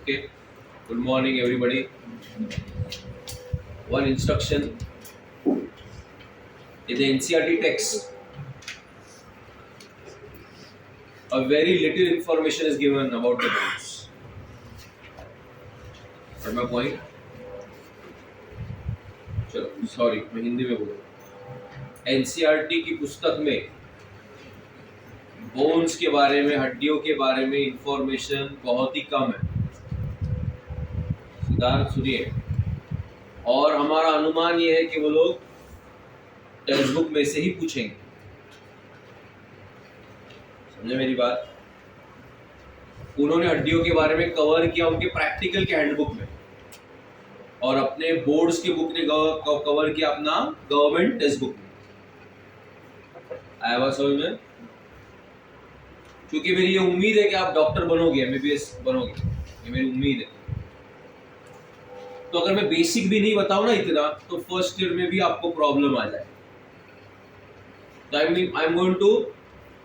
Okay. Good morning, everybody. One instruction in the NCERT text. A very little information is given about the bones. Got my point? चलो sorry मैं हिंदी में बोलूँ NCERT की पुस्तक में bones के बारे में हड्डियों के बारे में इंफॉर्मेशन बहुत ही कम है सिद्धार्थ सुनिए और हमारा अनुमान ये है कि वो लोग टेक्स्ट बुक में से ही पूछेंगे समझे मेरी बात उन्होंने हड्डियों के बारे में कवर किया उनके प्रैक्टिकल के हैंडबुक में और अपने बोर्ड्स की बुक ने कवर किया अपना गवर्नमेंट टेक्स्ट बुक में आया बात समझ में क्योंकि मेरी ये उम्मीद है कि आप डॉक्टर बनोगे एमबीबीएस बनोगे ये मेरी उम्मीद है तो अगर मैं बेसिक भी नहीं बताऊं ना इतना तो फर्स्ट ईयर में भी आपको प्रॉब्लम आ जाए तो I am going to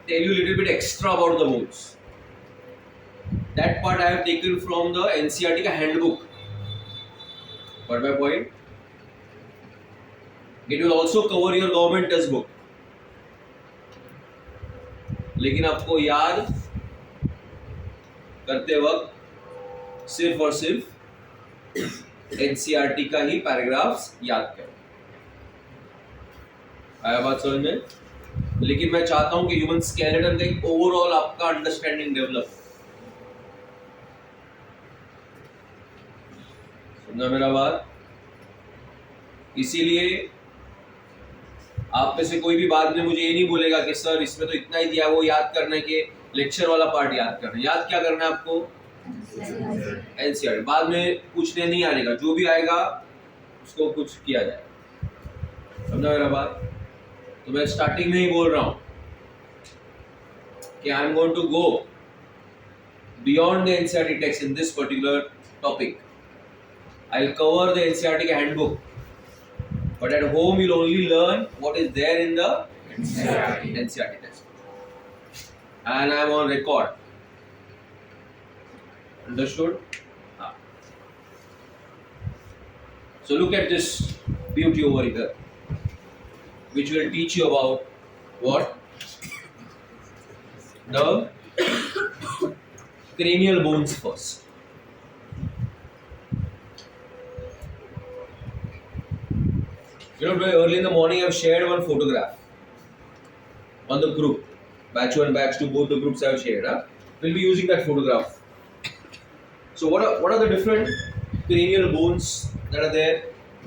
tell you little bit extra about the bones that part I have taken from the NCERT का handbook Got my point? It will also cover your government test book. लेकिन आपको याद करते वक्त सिर्फ और सिर्फ NCERT का ही पैराग्राफ्स याद करें आया बात समझ में लेकिन मैं चाहता हूं कि ह्यूमन स्केलेटन का एक ओवरऑल आपका अंडरस्टैंडिंग डेवलप समझा मेरा बात इसीलिए आप में से कोई भी बाद में मुझे ये नहीं बोलेगा कि सर इसमें तो इतना ही दिया वो याद करने के लेक्चर वाला पार्ट याद करना याद क्या करना है आपको एनसीईआरटी बाद में पूछने नहीं आने का जो भी आएगा उसको कुछ किया जाए समझा मेरा बात तो मैं स्टार्टिंग में ही बोल रहा हूं कि I am going to go beyond the NCERT text in this particular topic I'll cover the NCERT handbook, but at home you'll only learn what is there in the NCERT text. And I'm on record. Understood? So look at this beauty over here, which will teach you about what? The cranial bones first. You know, early in the morning I've shared one photograph on the group. Batch 1, batch 2, both the groups I've shared. We'll be using that photograph. So what are the different cranial bones that are there?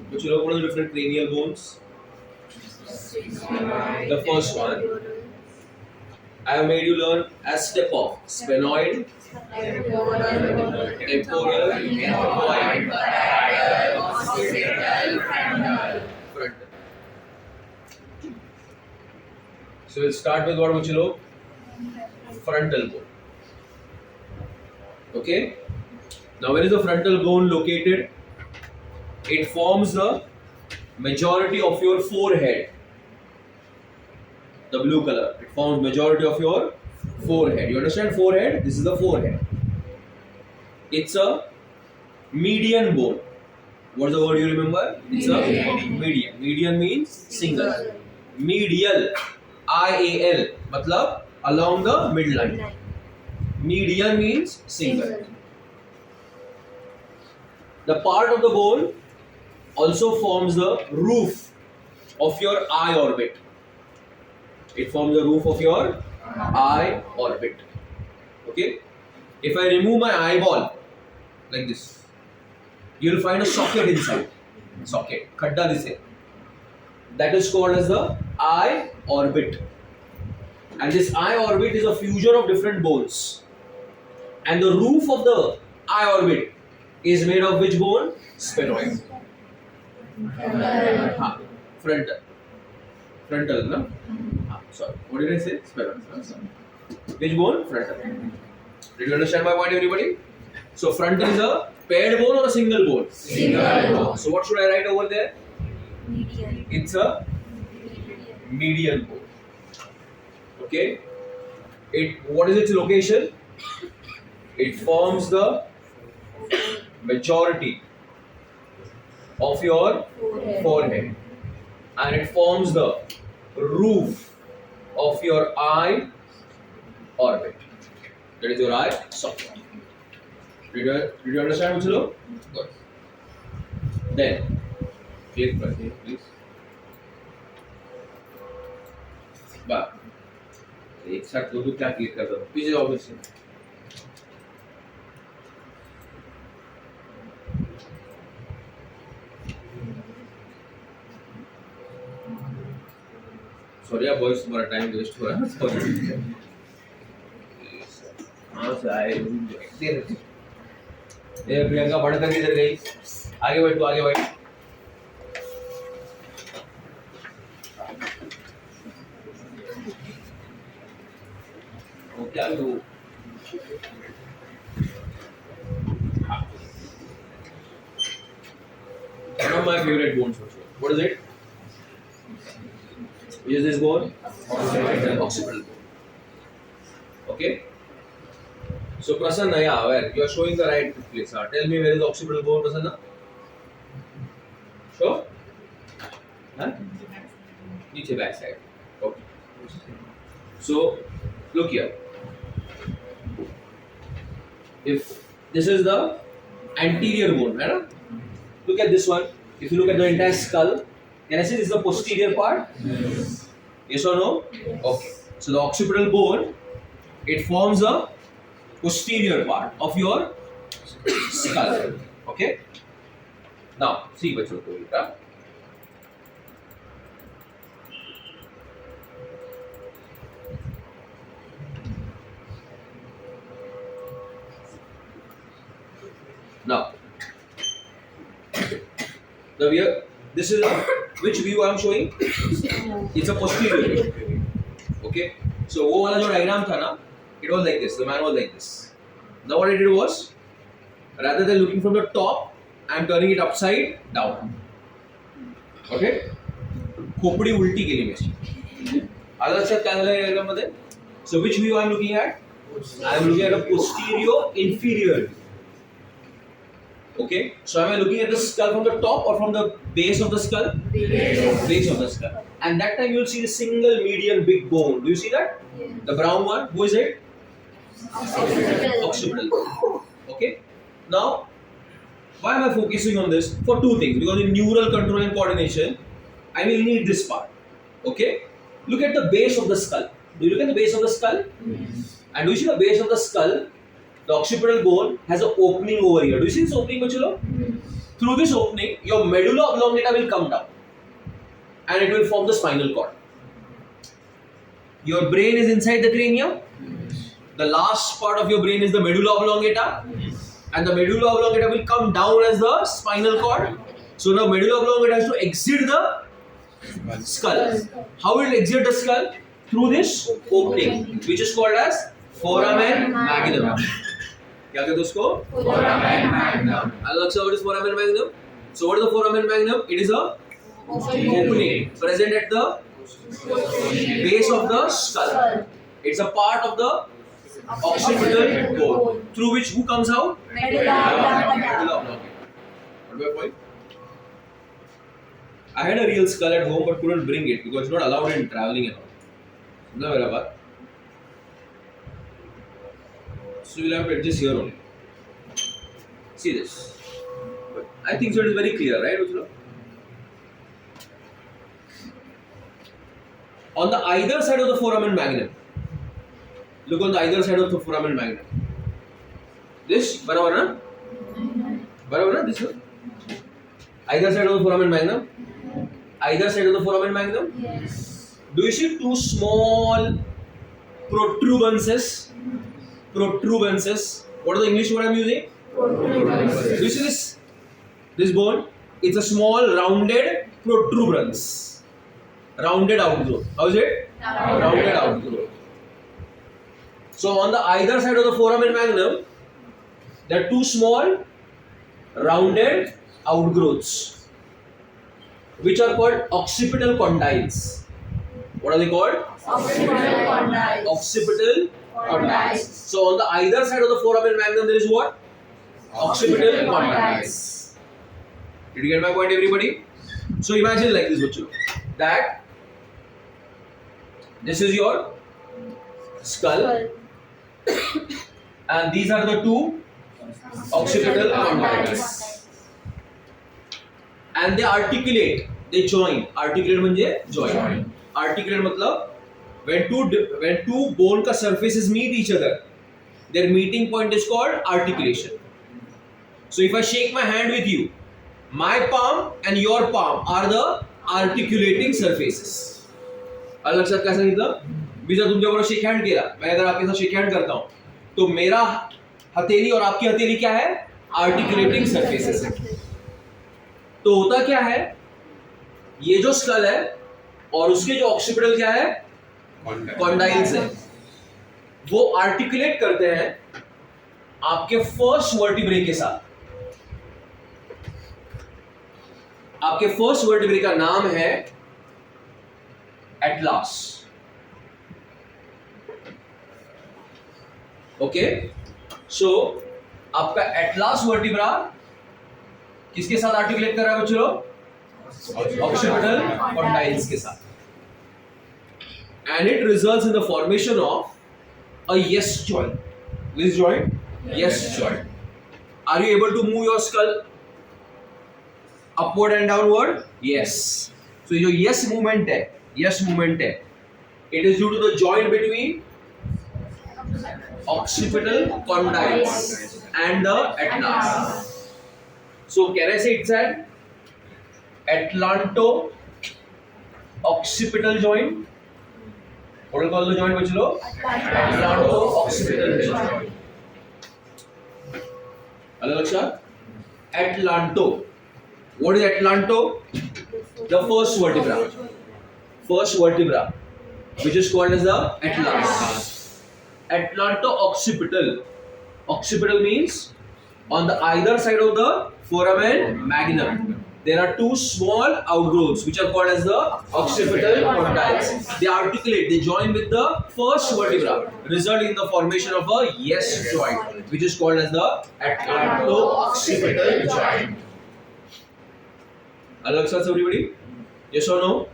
What are the different cranial bones? The first one I have made you learn as step off. Sphenoid, temporal, ethmoid, occipital, frontal. So we'll start with what Muchilo? Frontal bone. Okay? Now where is the frontal bone located? It forms the majority of your forehead. The blue color. It forms majority of your forehead. You understand forehead? This is the forehead. It's a median bone. What's the word you remember? It's a median. Median means single. Medial. IAL. मतलब along the midline. Median means single. The part of the bone also forms the roof of your eye orbit. It forms the roof of your eye orbit. Okay? If I remove my eyeball like this, you will find a socket inside. Socket. Khadda this is. That is called as the eye orbit. And this eye orbit is a fusion of different bones. And the roof of the eye orbit is made of which bone? Sphenoid. Frontal. Frontal, no? Sorry. What did I say? Sphenoid. Which bone? Frontal. Did you understand my point, everybody? So frontal is a paired bone or a single bone? Single bone. So what should I write over there? Median. It's a median bone. Okay. What is its location? It forms the majority of your forehead, and it forms the roof of your eye orbit. That is your eye socket. Did you understand, Uchilo? Good. Then, click please. Back. एक साथ दो क्या click कर दो पीछे जाओ फिर से सॉरी आप बॉयज तुम्हारा टाइम वेस्ट हो रहा है सॉरी हाँ से आए ये प्रियंका बढ़कर किधर गई आगे बैठ तू आगे बैठ क्या वो one of my favorite bones also. What is it? Which is this bone? Occipital bone. Okay. So Prasanna, yeah, where you are showing the right place. Tell me where is the occipital bone, Prasanna? Sure? Huh? Niche back side. Okay. So look here. If this is the anterior bone, right? Look at this one. If you look at the entire skull, can I say this is the posterior part? Yes. Yes or no? Yes. Okay. So the occipital bone, it forms the posterior part of your skull. Okay. Now, see what you're doing. Now, this is which view I am showing? It's a posterior view. Okay. So, वो वाला जो diagram था ना, it was like this. The man was like this. Now, what I did was, rather than looking from the top, I am turning it upside down. Okay. खोपड़ी उल्टी केली मी. आलं लक्षात काय झालं या diagram मध्ये? So, which view I am looking at? I am looking at a posterior inferior. Okay, so am I looking at the skull from the top or from the base of the skull? Base of the skull. And that time you will see the single median big bone. Do you see that? Yes. The brown one. Who is it? Occipital. Okay. Now, why am I focusing on this? For two things. Because in neural control and coordination, I will need this part. Okay. Look at the base of the skull. Do you look at the base of the skull? Yes. And do you see the base of the skull? The occipital bone has an opening over here. Do you see this opening, Bachalo? Through this opening, your medulla oblongata will come down and it will form the spinal cord. Your brain is inside the cranium. The last part of your brain is the medulla oblongata, and the medulla oblongata will come down as the spinal cord. So the medulla oblongata has to exit the skull. How will it exit the skull? Through this opening, which is called as foramen magnum. क्या कहते हैं उसको? Foramen magnum. Alexa, what is foramen magnum? So what is the foramen magnum? It is a opening present at the base of the skull. It's a part of the occipital bone through which who comes out? Medulla oblongata. What do I point? I had a real skull at home but couldn't bring it because it's not allowed in traveling at all. समझा मेरा बात? So you will have to adjust here only. See this. I think so it is very clear, right, Uchula? On the either side of the foramen magnum. Look on the either side of the foramen magnum. This, barabar na? Barabar na? This one? Either side of the foramen magnum? Either side of the foramen magnum? Yes. Do you see two small protuberances? Protuberances. What is the English word I am using? Protuberance. Do you see this? This bone? It's a small rounded protuberance. Rounded outgrowth. How is it? Rounded outgrowth. So on the either side of the foramen magnum, there are two small rounded outgrowths, which are called occipital condyles. What are they called? Occipital condyles. Occipital condyles. So on the either side of the foramen magnum, there is what? occipital condyles. Did you get my point, everybody? So imagine like this, bachcho, that this is your skull and these are the two occipital condyles and they articulate, they join. Articulate means join. Articulate matlab when two bone ka surfaces meet each other, their meeting point is called articulation. So if I shake my hand with you, my palm and your palm are the articulating surfaces. अलग लक्षात काय सांगितलं? मी जर तुमच्याबरोबर shake hand केला, मैं अगर आपके साथ शेक हँड करता हूं, तो मेरा हथेली और आपकी हथेली क्या है? आर्टिकुलेटिंग सरफेसेस है. तो होता क्या है, ये जो स्कल है और उसके जो ऑक्सीपिटल क्या है, कॉन्डाइल्स है, वो आर्टिकुलेट करते हैं आपके फर्स्ट वर्टिब्रे के साथ. आपके फर्स्ट वर्टिब्रे का नाम है एटलास. ओके, सो आपका एटलास वर्टिब्रा किसके साथ आर्टिकुलेट कर रहा है बच्चों? ऑक्सीपिटल कॉन्डाइल्स के साथ. And it results in the formation of a yes joint. Which joint? Yes joint. Are you able to move your skull upward and downward? Yes. So जो yes movement है, it is due to the joint between occipital condyles and the atlas. So can I say it's an atlanto occipital joint? What do you call the joint, bachlo? Atlanto occipital joint. Hello, Laksha? Atlanto. What is Atlanto? The first vertebra. First vertebra, which is called as the atlas. Atlanto occipital. Occipital means on the either side of the foramen magnum, there are two small outgrowths which are called as the occipital condyles. They articulate, they join with the first vertebra, resulting in the formation of a yes joint, which is called as the atlanto-occipital joint. Hello, everybody? Yes or no?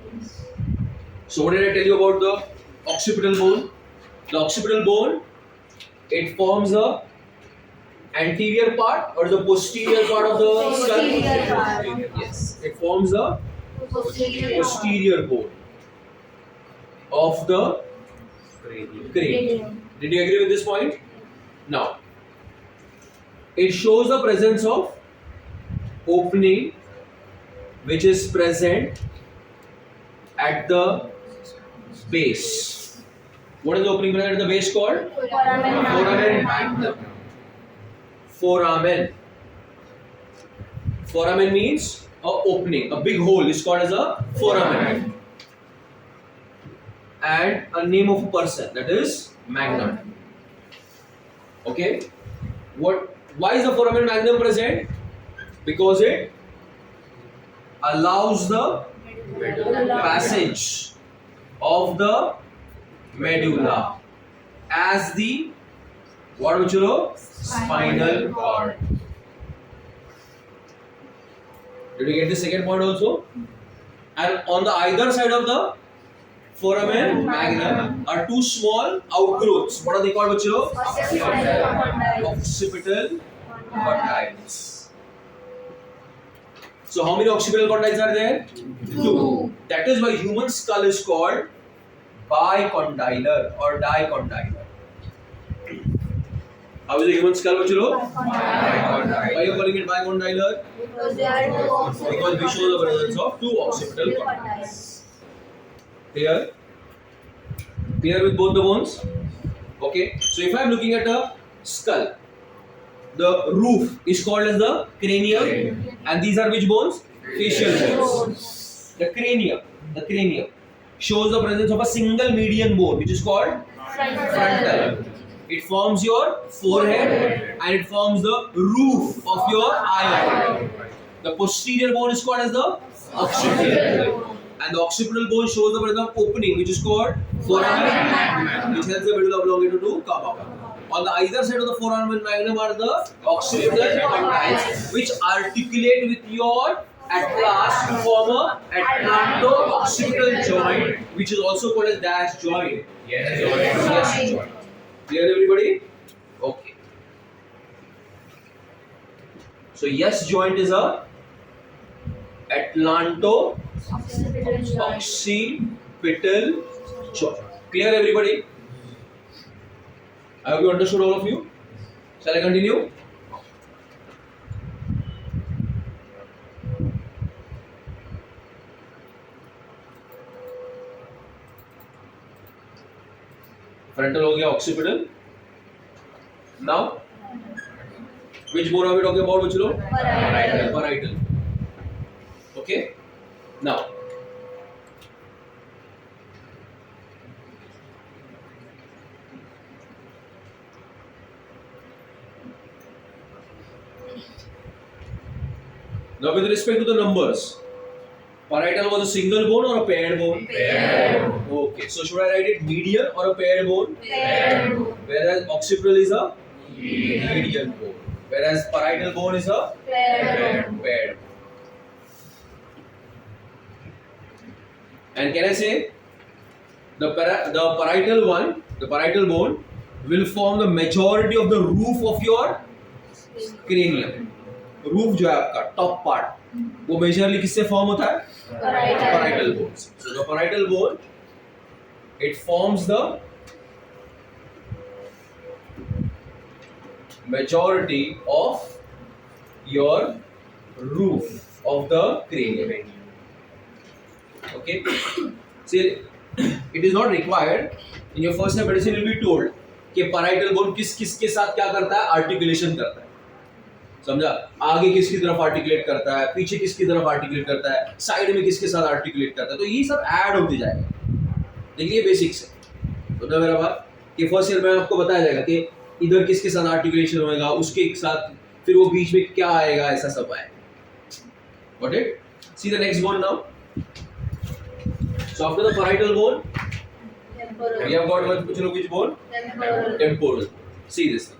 So, what did I tell you about the occipital bone? The occipital bone, it forms the anterior part or the posterior part of the skull? Yes, it forms the posterior bone of the cranium. Did you agree with this point? Now, it shows the presence of opening which is present at the base. What is the opening present at the base called? Foramen magnum. Foramen. Foramen means a opening, a big hole is called as a foramen. And a name of a person, that is magnum. Okay? Why is the foramen magnum present? Because it allows the passage of the medulla as the what would you know? Spinal cord. Did you get the second point also? And on the either side of the foramen magnum are two small outgrowths. What are they called, bachcho? Occipital condyles. So how many occipital condyles are there? Two. That is why human skull is called bicondylar or dicondylar. How is the human skull, bachcho? Bicondylar. Why are you calling it bicondylar? Because we show the presence of two occipital condyles. Clear? Clear with both the bones? Okay. So if I am looking at a skull, the roof is called as the cranium, and these are which bones? Facial bones. The cranium shows the presence of a single median bone, which is called frontal. It forms your forehead and it forms the roof of your eye. The posterior bone is called as the occipital, and the occipital bone shows the presence of opening, which is called foramen magnum, which helps the medulla oblongata to come out. On the either side of the forearm magnum are the occipital condyles, which articulate with your atlas to form a atlanto-occipital joint, which is also called as dash joint. Yes joint. Clear, everybody? Okay. So yes joint is a atlanto-occipital joint. Clear, everybody? Have you understood, all of you? Shall I continue? Frontal हो गया, occipital. Now, which bone are we talking about, which lobe? Parietal. Okay. Now, with respect to the numbers, parietal was a single bone or a paired bone? Paired. Okay, so should I write it median or a paired bone? Paired. Whereas occipital is a median bone, whereas parietal bone is a paired. And can I say the parietal bone will form the majority of the roof of your cranium. Roof जो है आपका top part, वो majorly किससे form होता है? parietal bone. So the parietal bone, it forms the majority of your roof of the cranium. Okay. See, it is not required in your first year medicine. You will be told कि parietal bone किस के साथ क्या करता है? Articulation करता है. समझा? आगे किसकी तरफ आर्टिकुलेट करता है, पीछे किसकी तरफ आर्टिकुलेट करता है, साइड में किसके साथ आर्टिकुलेट करता है, तो ये सब ऐड होते जाएगा. देखिए बेसिक्स है. तो ना मेरा बात कि फर्स्ट ईयर में आपको बताया जाएगा कि इधर किसके साथ आर्टिकुलेशन होएगा, उसके साथ फिर वो बीच में क्या आएगा, ऐसा सब आएगा. Got it? See the next bone now. So after the parietal bone, we have got which bone? Temporal. See this thing.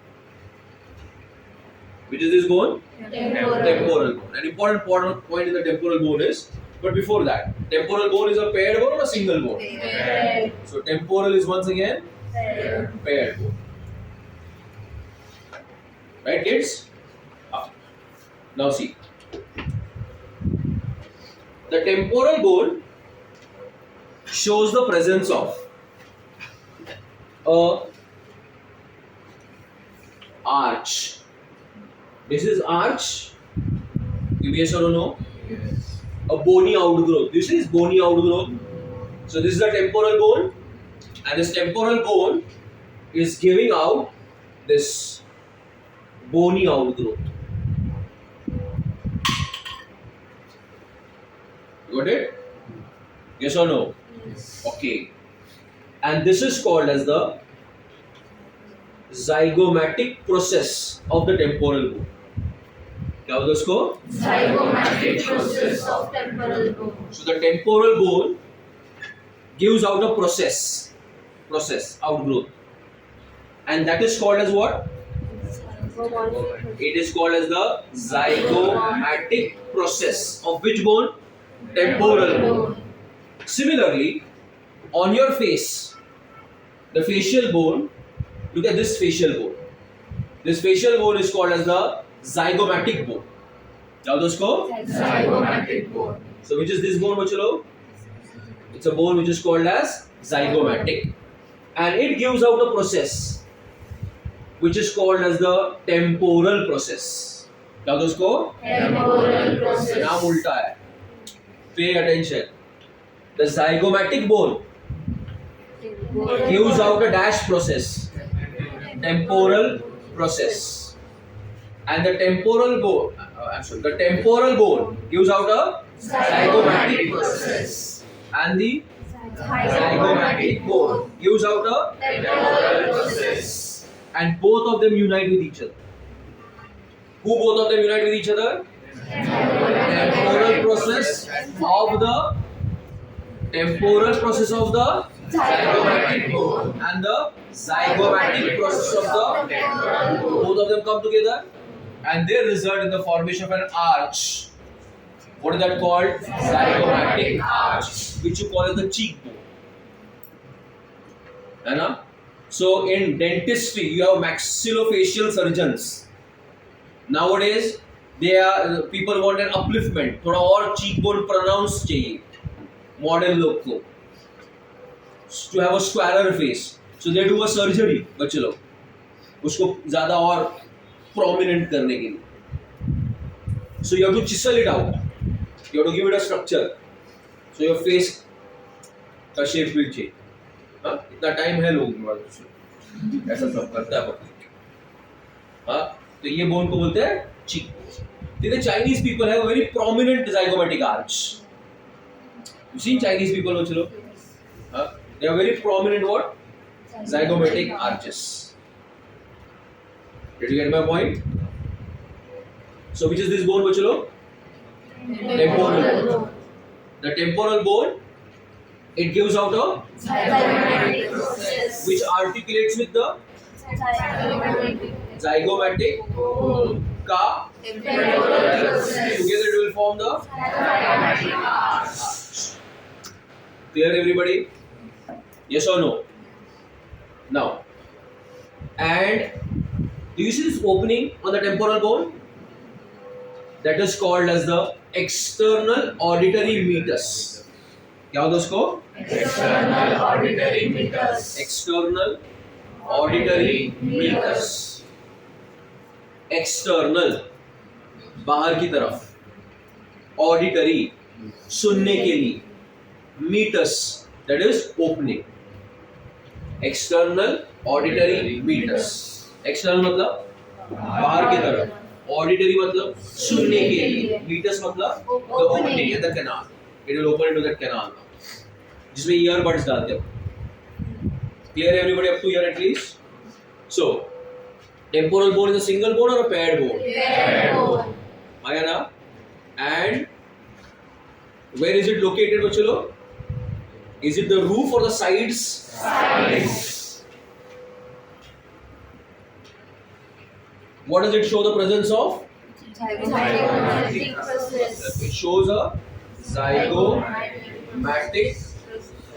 Which is this bone? Temporal bone. An important point in the temporal bone is, but before that, temporal bone is a paired bone or a single bone? Paired. So temporal is once again paired bone. Right, kids? Now see. The temporal bone shows the presence of a arch. This is arch. Give me yes or no? Yes. A bony outgrowth. This is bony outgrowth. So this is the temporal bone, and this temporal bone is giving out this bony outgrowth. Got it? Yes or no? Yes. Okay. And this is called as the zygomatic process of the temporal bone. क्या होता है उसको? Zygomatic process of temporal bone. So the temporal bone gives out a process outgrowth, and that is called as what? It is called as the zygomatic process of which bone? Temporal bone. Similarly, on your face, the facial bone. Look at this facial bone. This facial bone is called as the zygomatic bone. Now let's go. Zygomatic bone. So which is this bone, bachalo? It's a bone which is called as zygomatic, and it gives out a process which is called as the temporal process. Now let's go. Temporal process. Now ulta hai. Pay attention. The zygomatic bone gives out a dash process. Temporal process, and the temporal bone. The temporal bone gives out a zygomatic process, and the zygomatic bone gives out a temporal process, and both of them unite with each other. Who both of them unite with each other? Temporal process of the zygomatic bone and the zygomatic process of the both of them come together and they result in the formation of an arch. What is that called? Zygomatic arch, which you call as the cheekbone. है ना? So in dentistry you have maxillofacial surgeons. Nowadays people want an upliftment, थोड़ा और cheekbone pronounced चाहिए modern लोग को, to have a squarer face. So they do a surgery बच्चे लोग उसको ज़्यादा और prominent करने के लिए. So you have to chisel it out. You have to give it a structure. So your face का shape will change. हाँ, इतना टाइम है लोगों के पास ऐसा सब करता है पब्लिक. हाँ, तो ये बोन को बोलते हैं cheek. The Chinese people have a very prominent zygomatic arch. You seen Chinese people बच्चे लोग? हाँ, they have very prominent what? Zygomatic arches. Did you get my point? So which is this bone बच्चे लोग? Temporal bone. The temporal bone, it gives out a zygomatic process which articulates with the zygomatic ka temporal process together it will form the zygomatic arch. Clear everybody? Yes or no? Now, and do you see this opening on the temporal bone? That is called as the external auditory meatus. क्या होता है उसको? External auditory meatus. External auditory meatus. External बाहर की तरफ, auditory सुनने के लिए, meatus that is opening. External auditory meatus. External मतलब बाहर की तरफ, auditory मतलब सुनने के लिए, meatus मतलब the opening and the canal. It will open into that canal now. जिसमें earbuds डालते हो. Clear everybody up to here at least? So, temporal bone is a single bone or a paired bone? Paired bone. आया ना? And where is it located बच्चों लोग? Is it the roof or the sides? Sides. What does it show the presence of? Zygomatic process. It shows a zygomatic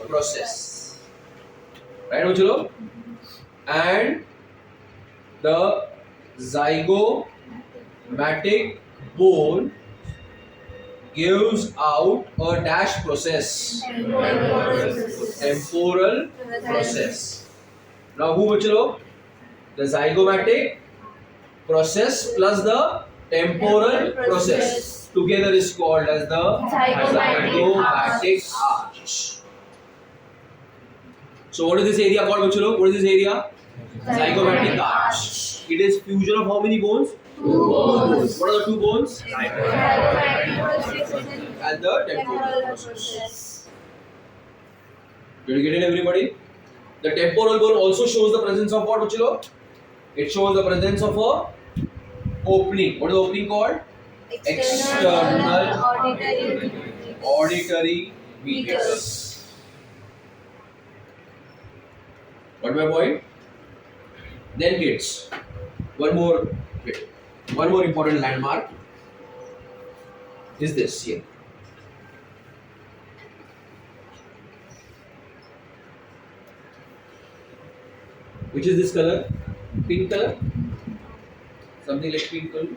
process. Right बच्चों लोग? And the zygomatic bone gives out a dash process. Temporal process. Now who बच्चों लोग? The zygomatic process plus the temporal process together is called as the zygomatic arch. So what is this area called बच्चों लोग? What is this area? Zygomatic arch. It is fusion of how many bones? Two bones. What are the two bones? Zygomatic process And the temporal process. Did you get it, everybody? The temporal bone also shows the presence of what, bachalo? It shows the presence of a opening. What is the opening called? External auditory meatus. Got my point? Then kids, one more important landmark is this here. Which is this color? Pink color? Something like pink color.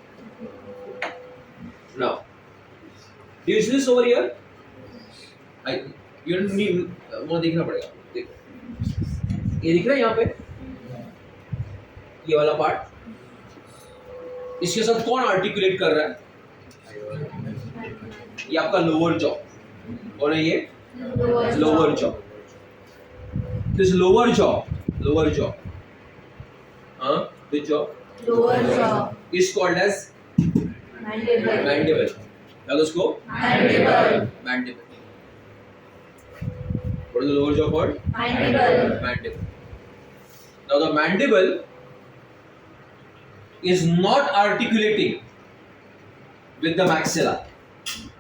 Now, do you see this over here? You don't need वहाँ देखना पड़ेगा. देखो, ये दिख रहा है यहाँ पे? ये वाला पार्ट. इसके साथ कौन आर्टिकुलेट कर रहा है? ये आपका लोअर जॉ. कौन है ये? Lower jaw. This lower jaw. Which jaw? Lower jaw. Is called as mandible. क्या उसको? Mandible. What is the lower jaw called? Mandible. Now the mandible is not articulating with the maxilla.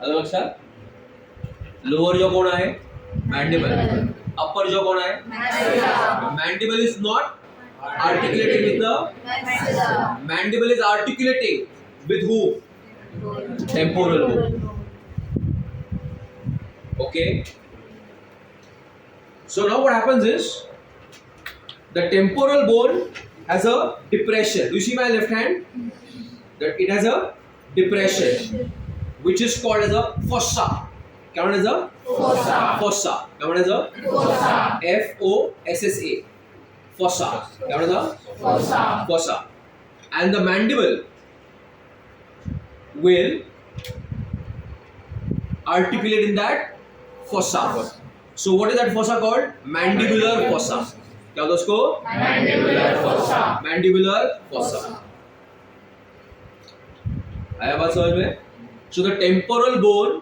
अलग लक्षात? Lower jaw कौन आहे? Mandible. अपर jaw कौन है? maxilla, Mandible is not articulating with the maxilla, mandible is articulating with who? Temporal bone. Okay. So now what happens is the temporal bone has a depression. Do you see my left hand? That it has a depression, which is called as a fossa. क्या as a fossa, fossa? क्या as a fossa, Fossa? Fossa. क्या as a fossa, fossa? And the mandible will articulate in that fossa. So what is that fossa called? Mandibular fossa. क्या होता है उसको? mandibular fossa, Mandibular fossa. आया बात समझ में? So the temporal bone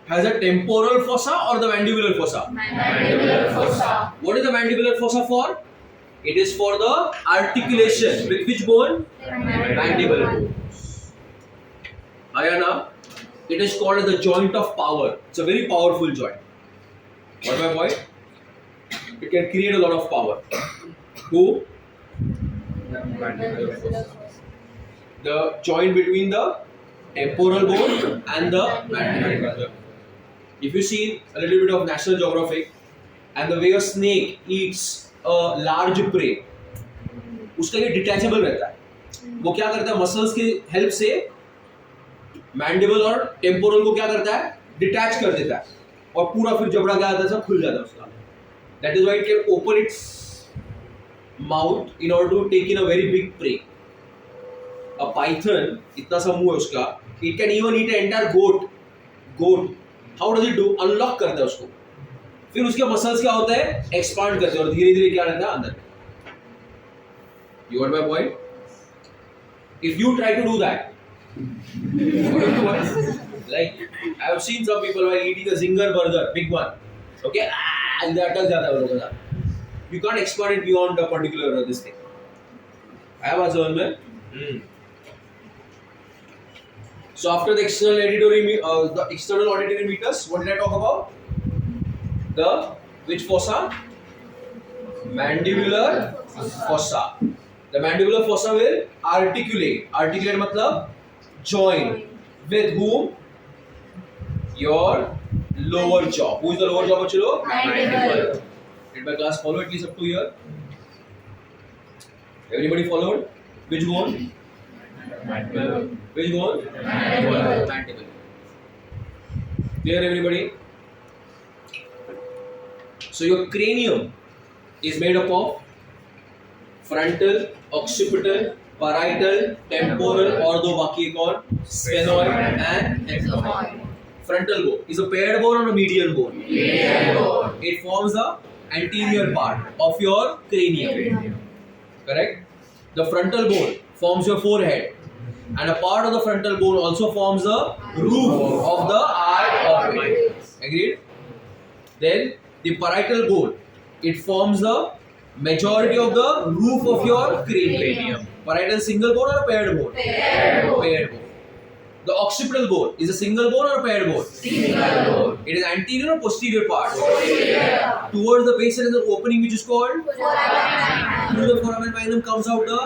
has a temporal fossa or the mandibular fossa? mandibular fossa, What is the mandibular fossa for? It is for the articulation with which bone? Mandible bone. आया ना? It is called as the joint of power. It's a very powerful joint. What my point? It can create a lot of power. Who? The joint between the temporal bone and the mandibular bone. If you see a little bit of National Geographic and the way a snake eats a large prey, उसका ये detachable रहता है. वो क्या करता है? Muscles की help से मैंडिबल और टेम्पोरल को क्या करता है? डिटैच कर देता है और पूरा फिर जबड़ा क्या आता है? सब खुल जाता है उसका. That is why it can open its mouth in order to take in a very big prey. A python इतना सा मुंह है उसका, it can even eat entire goat. How does it do? Unlock करता है उसको, फिर उसके मसल्स क्या होता है? एक्सपांड करते हैं और धीरे धीरे क्या रहता है अंदर. You got my point? If you try to do that, like I have seen some people while eating a zinger burger, big one, okay, इधर अटक जाता है वो लोगों का. You can't expand it beyond a particular this thing. आया बात समझ में? So after the external auditory meters, what did I talk about? The which fossa? Mandibular fossa. The mandibular fossa will articulate. Articulate मतलब join with whom? Your lower jaw. Who is the lower jaw, bachcho? Mandible. Did my class follow at least up to here? Everybody followed? Which bone? Mandible. Which bone? Mandible. Mandible. Clear, everybody? So your cranium is made up of frontal, occipital, parietal, temporal और दो बाकी एक और sphenoid and ectomoid. Frontal bone is a paired bone or a median bone? Median bone. It forms the anterior part of your cranium. Correct? The frontal bone forms your forehead, and a part of the frontal bone also forms the roof of the eye orbit. Agreed? Then the parietal bone, it forms the majority of the roof of your cranium. Parietal single bone or a paired bone? Paired bone. Paired bone. The occipital bone is a single bone or a paired bone? Single bone. It is anterior or posterior part? Posterior. Towards the base there is an opening which is called? Foramen. Through the foramen magnum comes out the?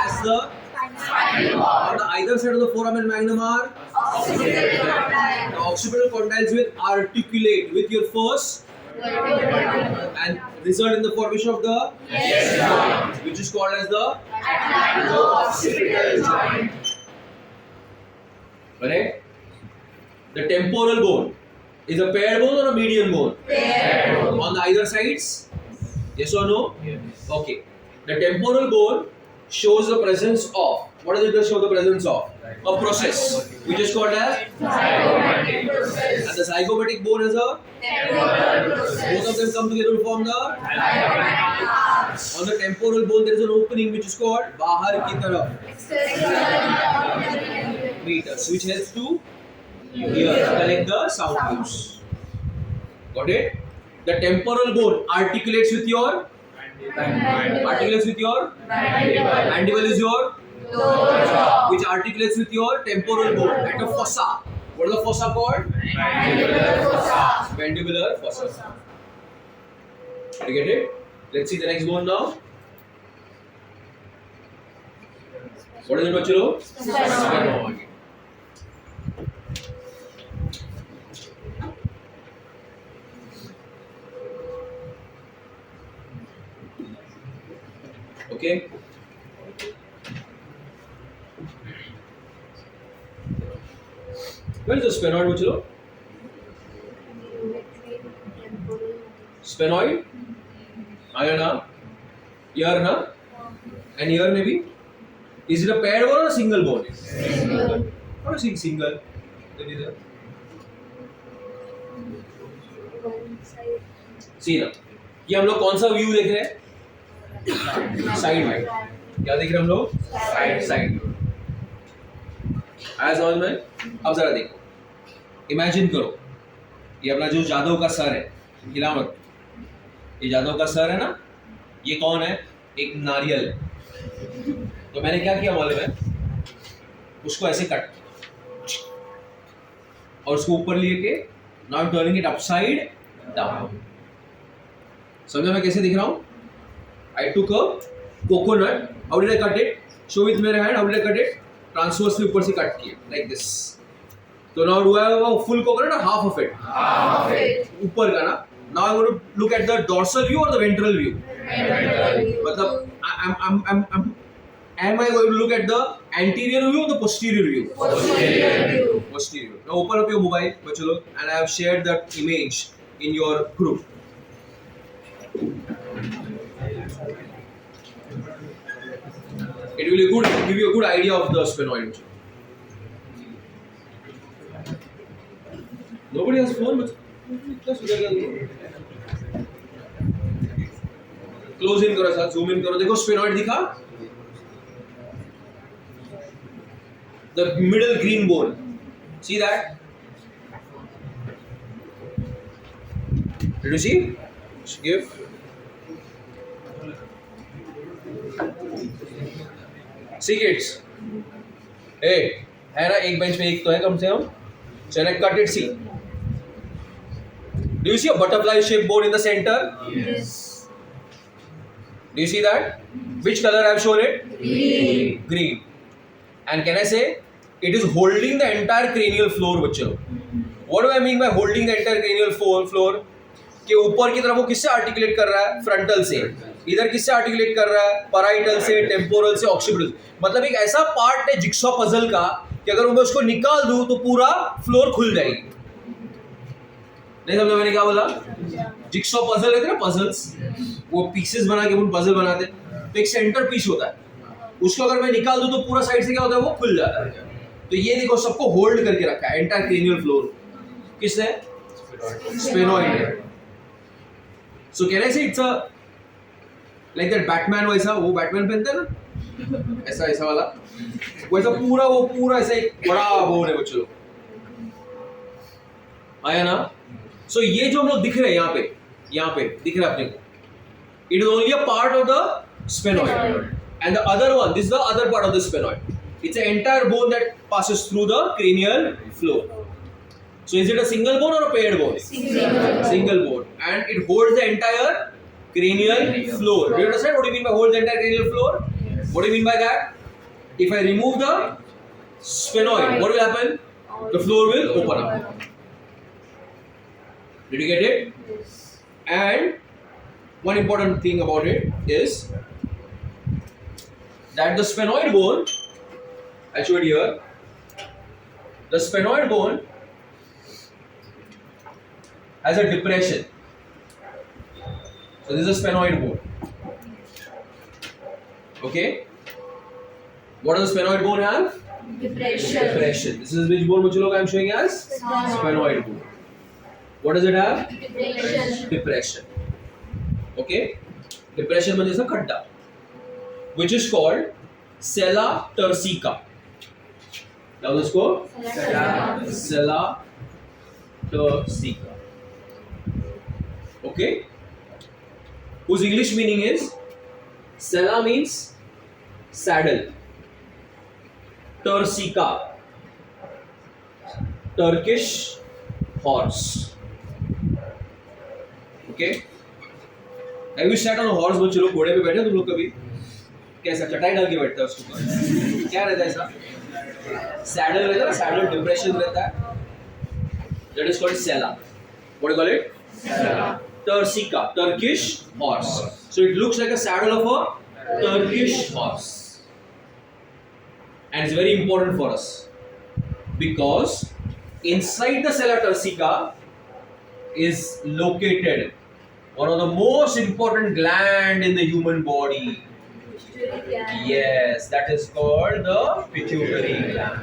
As the? Spinal cord. On the either side of the foramen magnum are? Occipital condyle. The occipital condyles will articulate with your first and result in the formation of the? Yes joint. Which is called as the? Atlanto-occipital joint. Correct? The temporal bone is a paired bone or a median bone? Paired bone. On the either sides? Yes or no? Yes. Okay. The temporal bone shows the presence of, what does it show the presence of? A process which is called as? Zygomatic process. And the zygomatic bone is a? Temporal process. Both of them come together to form the? Zygomatic arch. On the temporal bone there is an opening which is called बाहर की तरफ External meters, which helps to collect the sound waves. Got it? The temporal bone articulates with your? Articulates with your? mandible. Mandible is your? Lower jaw. Which articulates with your temporal bone at the fossa. What is the fossa called? Mandibular fossa. Mandibular fossa. You get it? Let's see the next bone now. What is it, बच्चों लोग? Sphenoid. Okay. Where is the sphenoid, बच्चों लोग? Sphenoid? Iron na? Ear na? And ear maybe? Is it a paired bone or a single bone? Single. How is it single? Then is it? See ना, ये हम लोग कौन सा view देख रहे हैं? Side view. क्या देख रहे हैं हम लोग? Side view. आया समझ में? अब जरा देखो. इमेजिन करो, ये अपना जो जादव का सर है, हिला मत. ये जादव का सर है ना, ये कौन है? एक नारियल है. तो मैंने क्या किया मालूम है? उसको ऐसे कट और उसको ऊपर लिए के now turning it upside down. समझा मैं कैसे दिख रहा हूँ? I took a coconut. How did I cut it? Show with मेरे hand. How did I cut it? Transversely ऊपर से कट किया like this. So now do I have a full coconut or half of it? Half of it. ऊपर का ना. Now I want to look at the dorsal view or the ventral view. Ventral view. मतलब am I going to look at the anterior view or the posterior view? Posterior view. Posterior. Now open up your mobile, bachcho log, and I have shared that image in your group. It will give you a good idea of the sphenoid. Nobody has phone, but close in करो साथ, zoom in करो. देखो sphenoid दिखा? The middle green bone. See that? Did you see? Give. See kids. Hey, है ना एक bench पे एक तो है कम से कम. चले cut it. See. Do you see a butterfly shaped bone in the center? Yes. Do you see that? Which color I have shown it? Green. Green. And can I say it is holding the entire cranial floor, बच्चों. What do I mean by holding the entire cranial floor? कि ऊपर की तरफ वो किससे articulate कर रहा है? फ्रंटल से. इधर किससे आर्टिकुलेट कर रहा है? पैराइटल से, टेम्पोरल से, ऑक्सीपिटल. मतलब एक ऐसा पार्ट है जिक्सॉ पजल का कि अगर मैं उसको निकाल दूं तो पूरा फ्लोर खुल जाएगी. नहीं समझा मैंने क्या बोला? जिक्सॉ पजल रहते ना, पजल्स, वो पीसेस बना के वो पजल बनाते हैं. तो एक सेंटर पीस होता है, उसको अगर मैं निकाल दूं तो पूरा साइड से क्या होता है? वो खुल जाता है. तो ये देखो सबको होल्ड करके रखा है एंटायर क्रेनियल फ्लोर. किसने? स्फेनॉइड है. सो कैन आई से it's a like that Batman. वैसा वो बैटमैन पहनता है ना, ऐसा ऐसा वाला, वैसा पूरा वो पूरा ऐसा एक बड़ा बोन है बच्चों. आया ना? सो ये जो हम लोग दिख रहे हैं यहाँ पे दिख रहा है अपने को. It is only a part of the sphenoid. And the other one, this is the other part of the sphenoid. It's an entire bone that passes through the cranial floor. So is it a single bone or a paired bone? Single bone. And it holds the entire cranial floor. Do you understand what do you mean by hold the entire cranial floor? Yes. What do you mean by that? If I remove the sphenoid, what will happen? The floor will open up. Did you get it? Yes. And one important thing about it is that the sphenoid bone, I showed here, the sphenoid bone has a depression. So this is a sphenoid bone. Okay? What does the sphenoid bone have? Depression. Depression. This is which bone, which I am showing as? Sphenoid bone. What does it have? Depression. Depression. Okay? Depression means a khadda, which is called sella turcica. Now let's go. Sella turcica. Okay? Whose English meaning is sella means saddle. Turcica, Turkish horse. Okay? Have you sat on a horse? बच्चे लोग घोड़े पे बैठे तुम लोग कभी? कैसा चटाई डाल के बैठता है उसके ऊपर? क्या रहता है ऐसा? सैडल रहता है ना, सैडल डिप्रेशन रहता है. That is called sella. What do you call it? Sella. Tersica, Turkish horse. So it looks like a saddle of a Turkish horse. And it's very important for us because inside the sella turcica is located one of the most important gland in the human body. Yes, that is called the pituitary gland.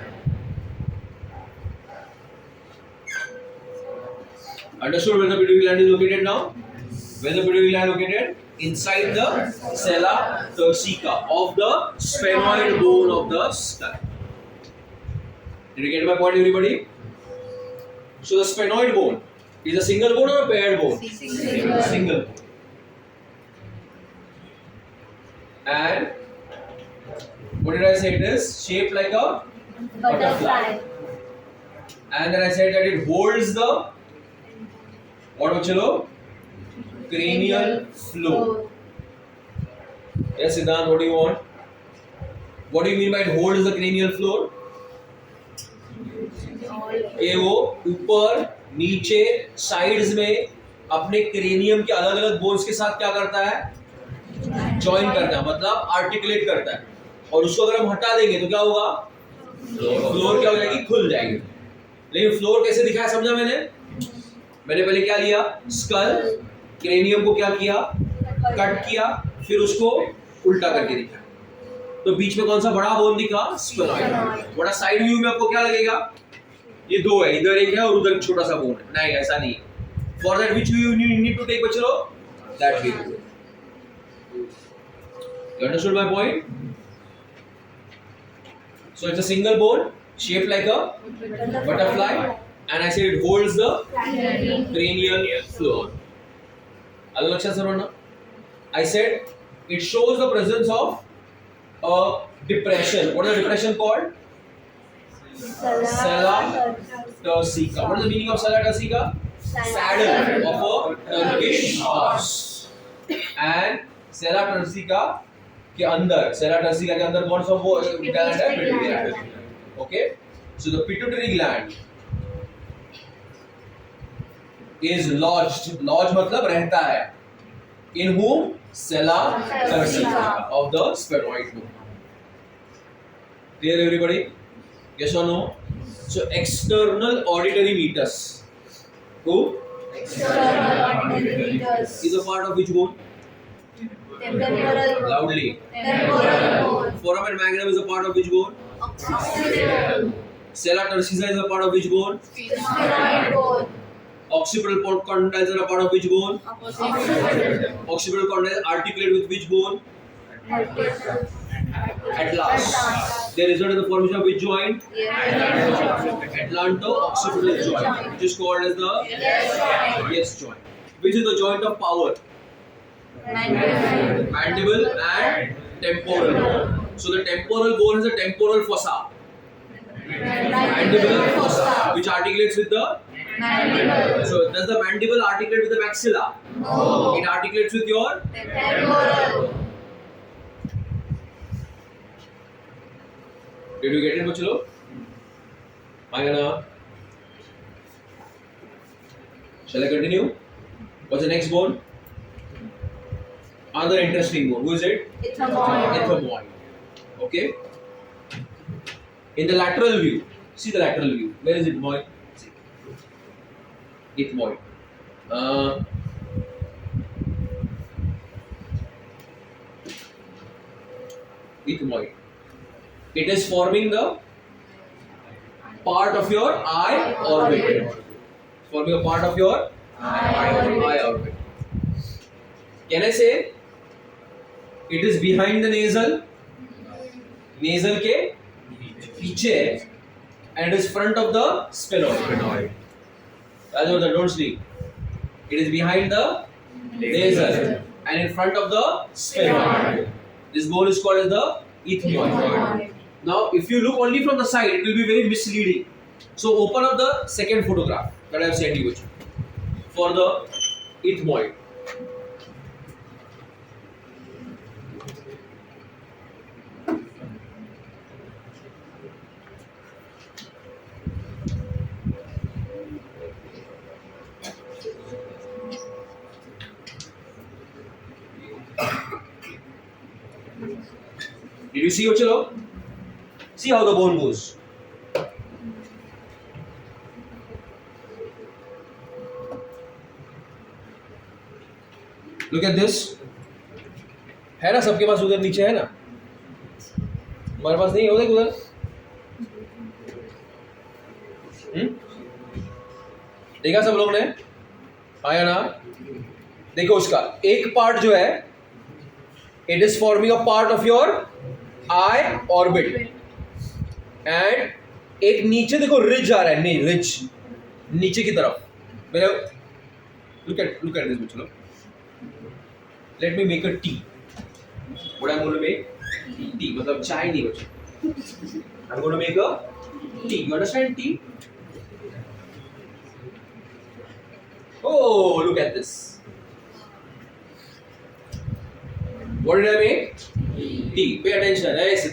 Understood where the pituitary gland is located now? Where the pituitary gland is located? Inside the sella turcica of the sphenoid bone of the skull. Did you get my point, everybody? So the sphenoid bone is a single bone or a paired bone? Single bone. And what did I say? It is shaped like a butterfly. And then I said that it holds the what bachalo? Cranial floor. Yes, Siddhant, what do you want? What do you mean by it holds the cranial floor? कि वो ऊपर नीचे sides में अपने cranium के अलग अलग bones के साथ क्या करता है? जॉइन करता है, मतलब आर्टिकुलेट करता है. और उसको अगर हम हटा देंगे तो क्या होगा? फ्लोर क्या हो जाएगी? खुल जाएगी. लेकिन फ्लोर कैसे दिखाया समझा मैंने पहले क्या लिया? स्कल, क्रेनियम को क्या किया? कट किया, फिर उसको उल्टा करके दिखाया. तो बीच में कौन सा बड़ा बोन दिखा? स्फेनॉइड. बड़ा साइड व्यू में आपको क्या लगेगा? ये दो है, इधर एक है और उधर छोटा सा बोन है. नहीं, ऐसा नहीं. For that which you need to take बच्चों that view. You understood my point? So it's a single bone shaped like a butterfly, and I said it holds the cranial floor. Allo lakshat sarvana. I said it shows the presence of a depression. What is the depression called? Sella turcica. What is the meaning of sella turcica? Saddle of a Turkish horse. And sella turcica के अंदर, sella turcica के अंदर कौन सा वो gland है? Pituitary gland. Okay. So the pituitary gland is lodged. Lodge मतलब रहता है. In whom? Sella turcica of the sphenoid bone. Clear everybody? Yes or no? So external auditory meatus. Who? External auditory meatus. Is a part of which bone? Temporal bone. Loudly. Temporal bone. Foramen and magnum is a part of which bone? Occipital. Sella turcica is a part of which bone? Sphenoid bone. Occipital condyles are a part of which bone? Occipital. Occipital condyles articulate with which bone? At last. They result in the formation of which joint? Atlanto-occipital joint, which is called as the yes joint. Which is the joint of power? Mandible and temporal bone. So the temporal bone is a temporal fossa. Mandibular fossa, which articulates with the Mandible. So does the mandible articulate with the maxilla? No. It articulates with your Temporal. Did you get it, bachalo? Mayana. Shall I continue? What's the next bone? Another interesting bone. Who is it? Ethmoid. Ethmoid. Okay. In the lateral view, see the lateral view. Where is ethmoid? See. Ethmoid. Ethmoid. It is forming the part of your eye orbit. Forming a part of your eye orbit. Can I say it is behind the nasal? Nasal के पीछे and it is front of the sphenoid. Rajavardhan, don't sleep. It is behind the nasal and in front of the sphenoid. This bone is called as the ethmoid. Now, if you look only from the side, it will be very misleading. So, open up the second photograph that I have sent you for the ethmoid. Did you see Ochelo? See how the bone moves. Look at this. है ना सबके पास उधर नीचे है ना? हमारे पास नहीं है उधर? देखा सब लोग ने? आया ना? देखो उसका एक पार्ट जो है it is forming a part of your eye orbit and एक नीचे देखो रिज आ रहा है, नहीं रिज नीचे की तरफ मेरे look at this बच्चों. Let me make a tea. What I'm going to make? Tea. मतलब चाय नहीं बच्चों. I'm going to make a tea. You understand tea? Oh, look at this. What did I make? Tea. Pay attention. ऐसे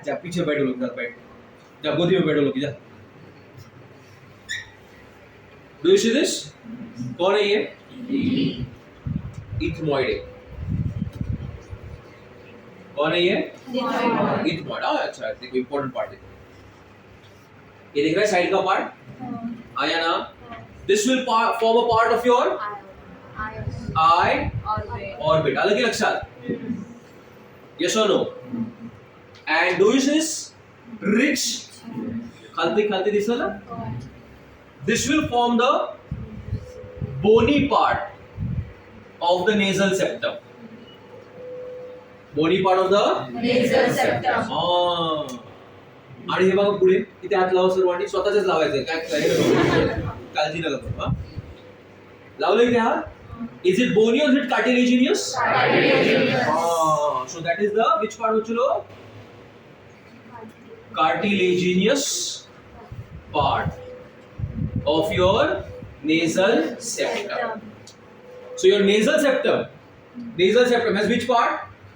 जा पीछे बैठो लोग, जा बैठ. जा गोदी में बैठो लोग, जा. Do you see this? कौन है ये? इथमॉइड. कौन है ये? इथमॉइड. अच्छा देखो इंपॉर्टेंट पार्ट है ये. देख रहा है साइड का पार्ट आया ना? This will form a part of your eye orbit. आलं की लक्षात? यस और no? And do you see this ridge खालती दिसलं ना? This will form the bony part of the nasal septum. Bony part of the nasal septum. आणि हे बघा पुढे किती हात लावा सर्वांनी. स्वतःच लावायचं काय काळजी नका करू. हा लावले किती हात? Is it bony or is it cartilaginous? So that is the which part बच्चों? Cartilaginous part of your nasal septum. So your nasal septum has which part?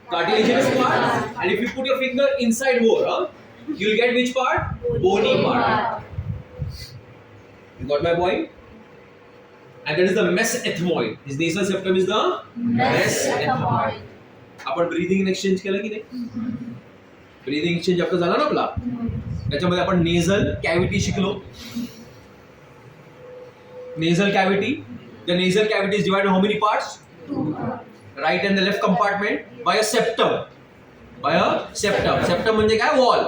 Cartilaginous part. And if you put your finger inside more, you will get which part? Bony part. You got my point? And that is the mesentemoid. His nasal septum is the mesentemoid. आपण breathing exchange केलं की नाही? Breathing exchange आपलं झालं ना आपला. त्याच्यामध्ये आपण नेझल कॅव्हिटी शिकलो. Nasal cavity. The nasal cavity is divided into how many parts? 2 parts. Right and the left compartment by a septum. Septum म्हणजे काय? Wall.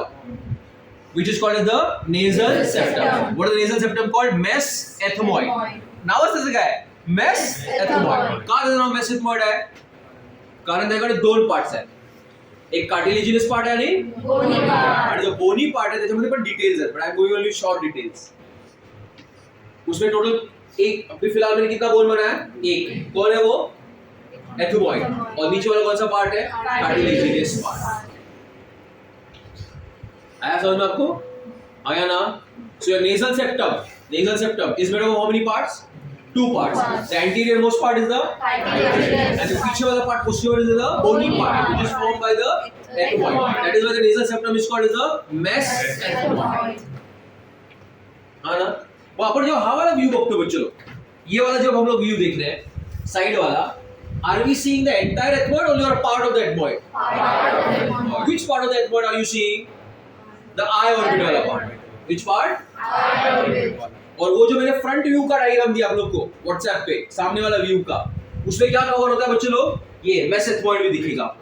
Which is called as the nasal septum. What is the nasal septum called? Mesentemoid. नावच त्याचं काय? Mesentemoid. का त्याचं नाव mesentemoid आहे? कारण त्याकडे 2 पार्ट्स आहेत. एक कार्टिलेजिनस पार्ट आहे आणि bony part. आणि जो बोनी पार्ट आहे त्याच्यामध्ये पण डिटेल्स आहेत. But I am going only short details. उसमें टोटल एक अभी फिलहाल मैंने कितना बोन बनाया? एक. कौन है वो? एथमॉइड. और नीचे वाला कौन सा पार्ट है? Cartilaginous part. आया समझ में आपको? आया ना? So your nasal septum is made of how many parts? 2 parts. The anterior most part is the Cartilaginous. and the पीछे वाला part posterior is the bony part which is formed by the ethmoid. That is why the nasal septum is called as the mesentemoid. हाँ ना? वो अपन जो हाँ वाला view बघतो बच्चों लोग, ये वाला जब हम लोग व्यू देख रहे हैं साइड वाला, are we seeing the entire ethmoid or you are part of the ethmoid? Which part of the ethmoid are you seeing? The eye orbit वाला part. Which part? Eye orbit. और वो जो मैंने front view का diagram दिया आप लोग को व्हाट्सएप पे, सामने वाला व्यू का, उसमें क्या कवर होता है बच्चों लोग? ये मेसेंटेमॉइड भी दिखेगा.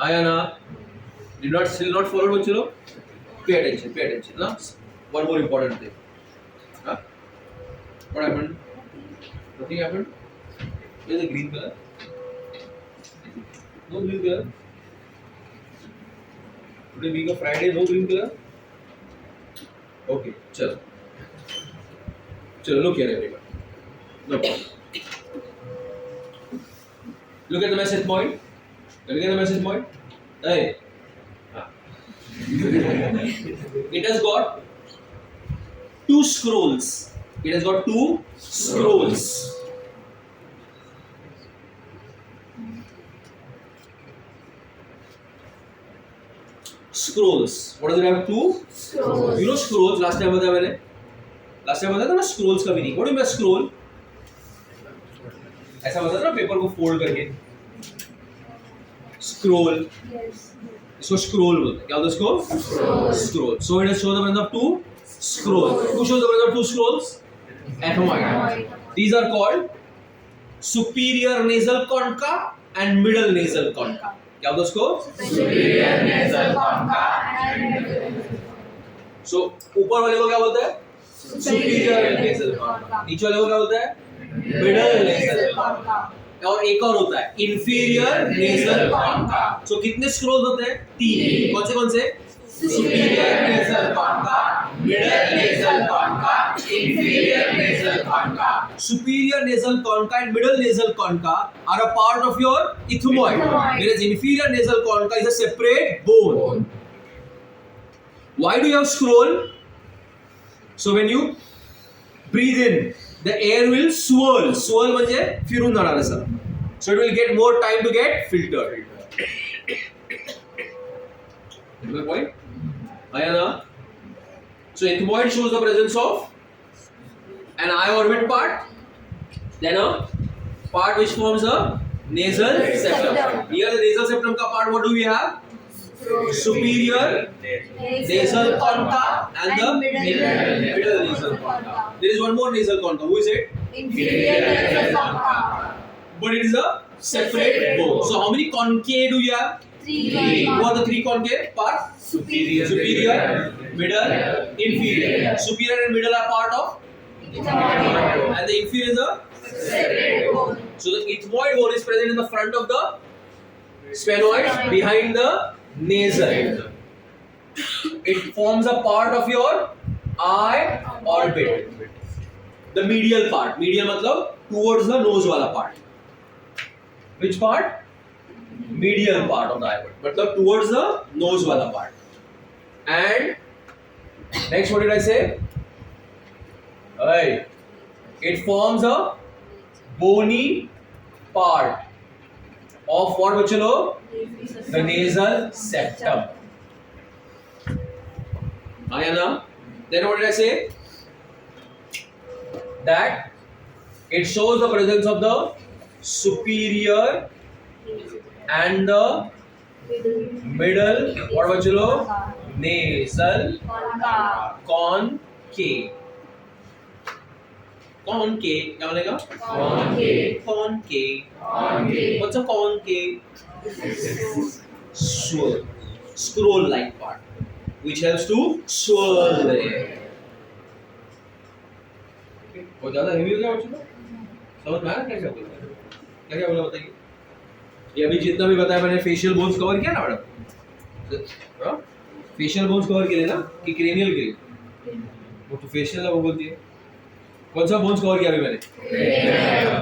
आया ना? Still not follow बच्चों लोग? Pay attention ना? One more important thing. Huh? What happened? Nothing happened? Where's the green color? No green color? Today being a Friday, no green color? Okay, chalo, look here everyone. No problem. Look at the mesentemoid. Look at the mesentemoid. Hey. It has got 2 scrolls. It has got 2 scrolls. Scrolls. What does it have? 2 Scrolls. You know scrolls? Last time बताया था ना scrolls का meaning. What do you mean scroll? ऐसा बताया था ना paper को fold करके. Scroll, Yes. इसको स्क्रोल बोलते हैं. क्या बोलते हैं इसको? Scroll. So it has shown the presence of two scrolls. Who shows the presence of two scrolls? Ethmoid. These are called superior nasal concha and middle nasal concha. क्या बोलते हैं उसको? Superior nasal concha and middle. So ऊपर वाले को क्या बोलते हैं? Superior nasal concha. नीचे वाले को क्या बोलते हैं? Middle nasal concha. और एक और होता है inferior nasal concha. So कितने scrolls होते हैं? 3. कौन से? Superior nasal concha, middle nasal concha, inferior nasal concha. Superior nasal concha and middle nasal concha are a part of your ethmoid, whereas inferior nasal concha is a separate bone. Why do you have scroll? So when you breathe in, the air will swirl. Swirl म्हणजे फिरून जाणार असं. So it will get more time to get filtered. Good point. Ayana. So ethmoid shows the presence of an eye orbit part, then a part which forms a nasal septum. Here the nasal septum ka part, what do we have? Superior nasal concha and the middle nasal concha. There is one more nasal concha. Who is it? Inferior nasal concha. But it is a separate bone. So how many conchae do you have? 3. Who are the 3 concave parts? Superior, middle, inferior. Superior and middle are part of and the inferior is a Separate bone. so the ethmoid bone is present in the front of the sphenoid, behind the nasal. It forms a part of your eye orbit. The medial part. Medial मतलब towards the nose वाला part. Which part? Medial part of the eye orbit. मतलब towards the nose वाला part. And next, what did I say? Right. It forms a bony part of what, bachalo? The nasal septum. Ayana. Then what did I say? That it shows the presence of the superior and the middle, what bachalo? Nasal concave. Concave क्या बनेगा? Concave. What's a concave? Swirl. Scroll-like part, which helps to swirl the air. बहुत ज़्यादा heavy हो गया बच्चों? समझ में आया क्या क्या बोला? क्या बोला बताइए? ये अभी जितना भी बताया मैंने facial bones cover किया ना मैडम? फेशियल बोन्स कवर के लिए ना कि क्रेनियल के लिए? वो तो फेशियल है वो बोलती है. कौन सा बोन्स कवर किया अभी मैंने?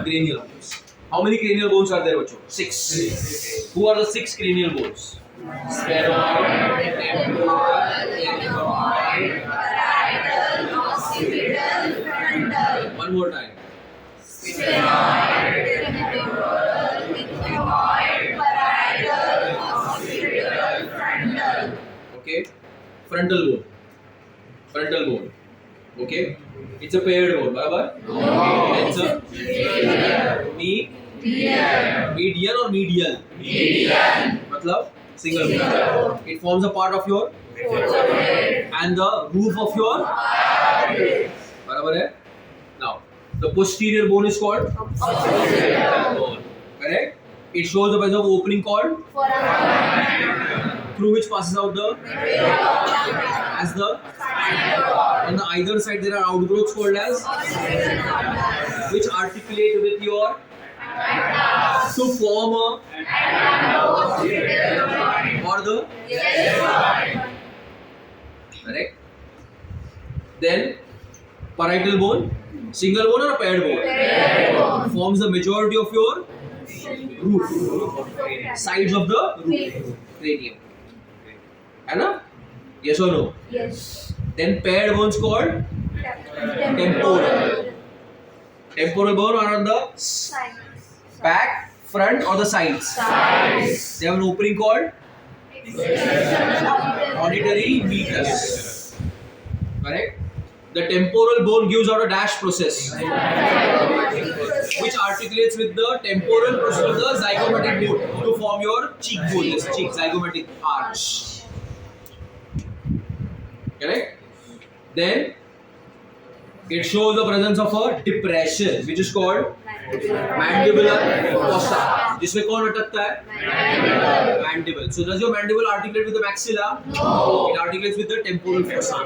Cranial bones. How many cranial bones are there बच्चों? 6. Who are the 6 cranial bones? Sphenoid, temporal, ethmoid, parietal, occipital, frontal. One more time. Sphenoid, temporal, ethmoid, parietal, occipital, frontal. Okay, frontal bone. Okay, it's a paired bone, barabar? It's a median or medial? मतलब single bone. It forms a part of your and the roof of your barabar hai? Now the posterior bone is called bone. Correct? It shows the presence of opening called through which passes out the as the on the either side there are outgrowths called as which articulate with your to form a or the correct. Then parietal bone, single bone or a paired bone, forms the majority of your roof, sides of the roof, cranium. है ना? Yes or no? Yes. Then paired bones called temporal. Temporal bone are on the back, front or the sides. They have an opening called auditory meatus. Correct? The temporal bone gives out a dash process. which articulates with the temporal process of the zygomatic bone to form your cheekbone, this cheek zygomatic arch. Correct? Then it shows the presence of a depression, which is called mandibular fossa. जिसमें कौन अटकता है? Mandible. So does your mandible articulate with the maxilla? No. It articulates with the temporal fossa.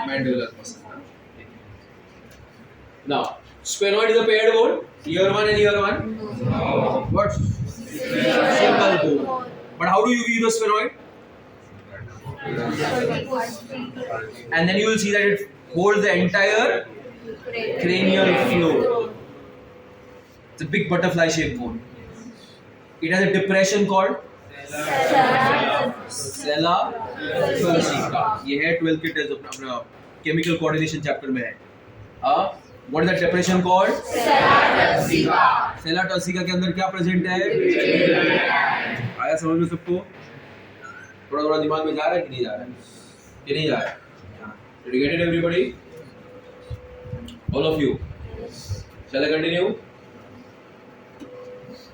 Mandibular fossa. Now, sphenoid is a paired bone. Ear one and ear one. No. What? Single bone. But how do you view the sphenoid? And then you will see that it holds the entire cranial floor. It's a big butterfly shaped bone. It has a depression called sella turcica. ये है 12th के test अपना chemical coordination chapter में है. What is that depression called? Sella turcica. Sella turcica के अंदर क्या present है? आया समझ में सबको? थोड़ा थोड़ा दिमाग में जा रहा है कि नहीं जा रहा है? कि नहीं जा रहा है? Did you get it, everybody? All of you. Shall I continue?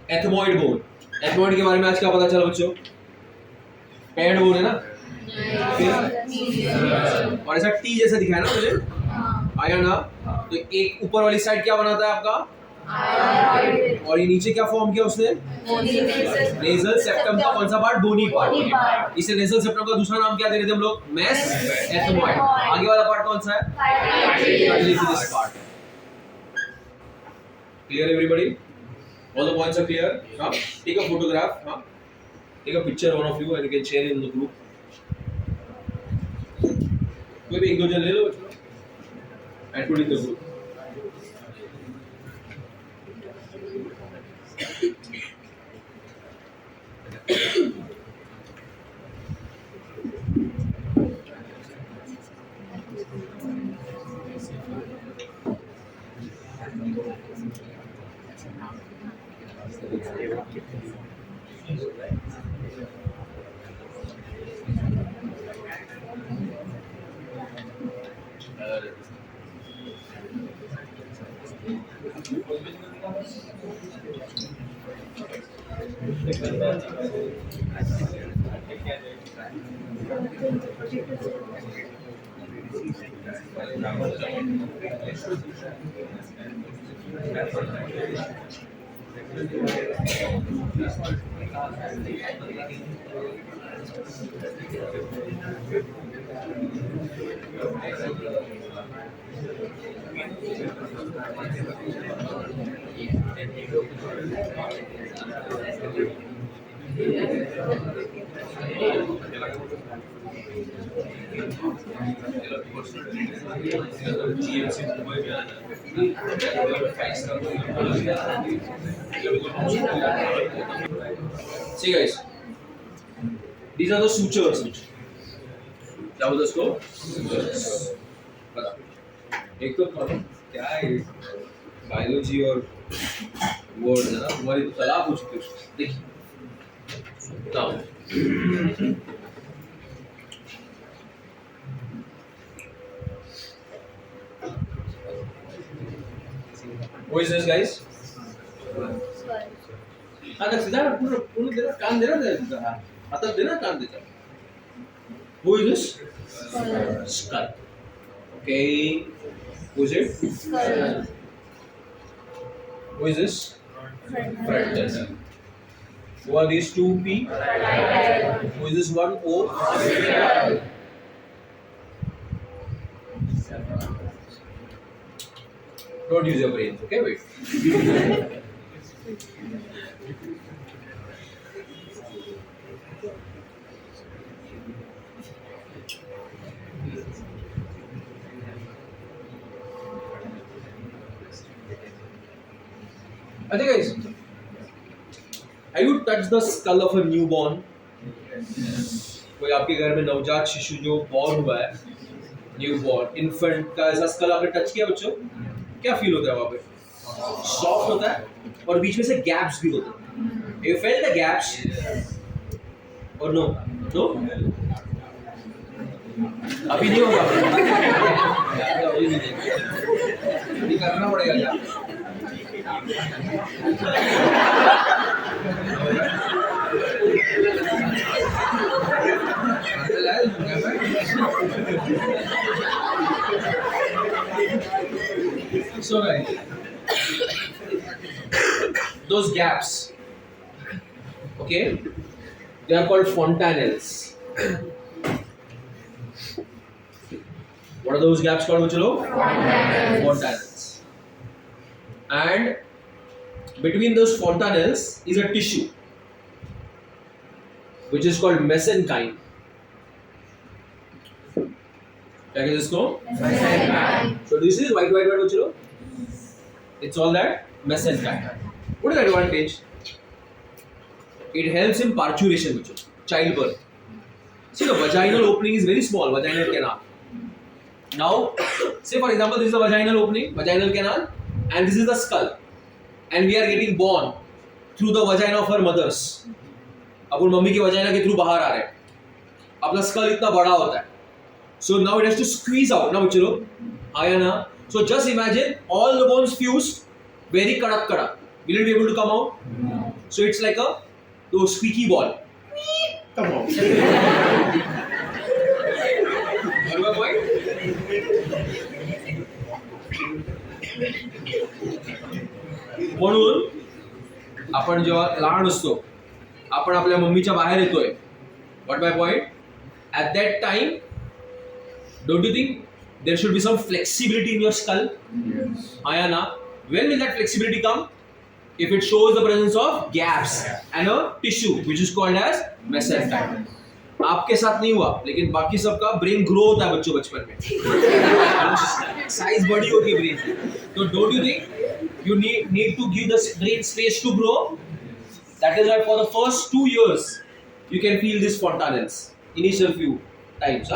Ethmoid bone. Ethmoid के बारे में आज क्या पता चला बच्चों? Paired bone है ना? और ऐसा T जैसा दिखा है ना मुझे? आया ना? तो एक ऊपर वाली साइड क्या बनाता है आपका? और ये नीचे क्या फॉर्म किया उसने? नेजल सेप्टम का कौन सा पार्ट? बोनी पार्ट. इसे नेजल सेप्टम का दूसरा नाम क्या दे रहे थे हम लोग? Mess ethmoid. आगे वाला पार्ट कौन सा है? Cartilaginous part. Clear everybody? All the points are clear? हाँ? Take a photograph. हाँ? Take a picture one of you and you can share in the group. कोई भी एक दो जन ले लो and put in the group. See guys, these are the sutures. क्या बोलते इसको? बता. एक तो क्या है बायोलॉजी और वर्ड है ना, तुम्हारी तो सलाह पूछते हो. देखिए now who is this guys? आता सीधा पूर्ण देना कान देना देना आता देना कान देता. Who is this? Skull. Okay. Who is it? Skull. Who is this? Frontal. Who are these two P? Who is this one O? Don't use your brains, okay? Wait. I think guys, have you touched the skull of a newborn? कोई आपके घर में नवजात शिशु जो born हुआ है, newborn infant का ऐसा स्कल आपने टच किया बच्चों? क्या फील होता है वहाँ पे? सॉफ्ट होता है और बीच में से गैप्स भी होते हैं. You felt the gaps or no? No? अभी नहीं होगा, अभी नहीं देंगे, अभी करना पड़ेगा क्या? So guys, those gaps, okay, they are called fontanelles. What are those gaps called, bachalo? Fontanelles. And between those fontanelles is a tissue which is called mesenchyme. क्या कहते हैं इसको? So do you see this white bachalo? It's all that mesenchyme. What is the advantage? It helps in parturition, bachalo, childbirth. See, the vaginal opening is very small, vaginal canal. Now, say for example, this is the vaginal opening, vaginal canal, and this is the skull, and we are getting born through the vagina of our mothers. Upon mummy की vagina के through बाहर आ रहे हैं, अपना school इतना बड़ा होता है, so now it has to squeeze out ना बच्चों, आया ना? So just imagine all the bones fused, very kadak kadak. Will it be able to come out? No. So it's like a squeaky ball. Come on. You know my point? म्हणून आपण जेव्हा लहान असतो, आपण आपल्या मम्मीच्या बाहेर येतोय, what my point, at that time don't you think there should be some flexibility in your skull? Yes. Ayana, when will that flexibility come? If it shows the presence of gaps and a tissue which is called as mesenchyme. आपके साथ नहीं हुआ, लेकिन बाकी सबका brain grow होता है बच्चों बचपन में, साइज बड़ी होती है ब्रेन की, तो don't you think you need to give the brain space to grow? That is why for the first 2 years you can feel these fontanelles, initial few times.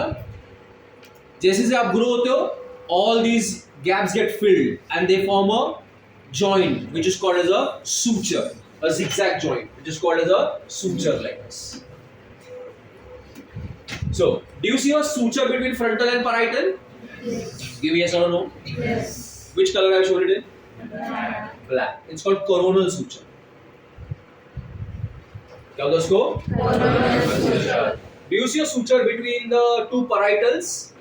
जैसे से आप ग्रो होते हो, all these gaps get filled and they form a joint which is called as a suture, a zigzag joint which is called as a suture like this. So, do you see a suture between frontal and parietal? Yes. Give me yes or no? Yes. Which color I showed it in? Black. It's called coronal suture. क्या होता है उसको? Coronal suture. Do you see a suture between the two parietals?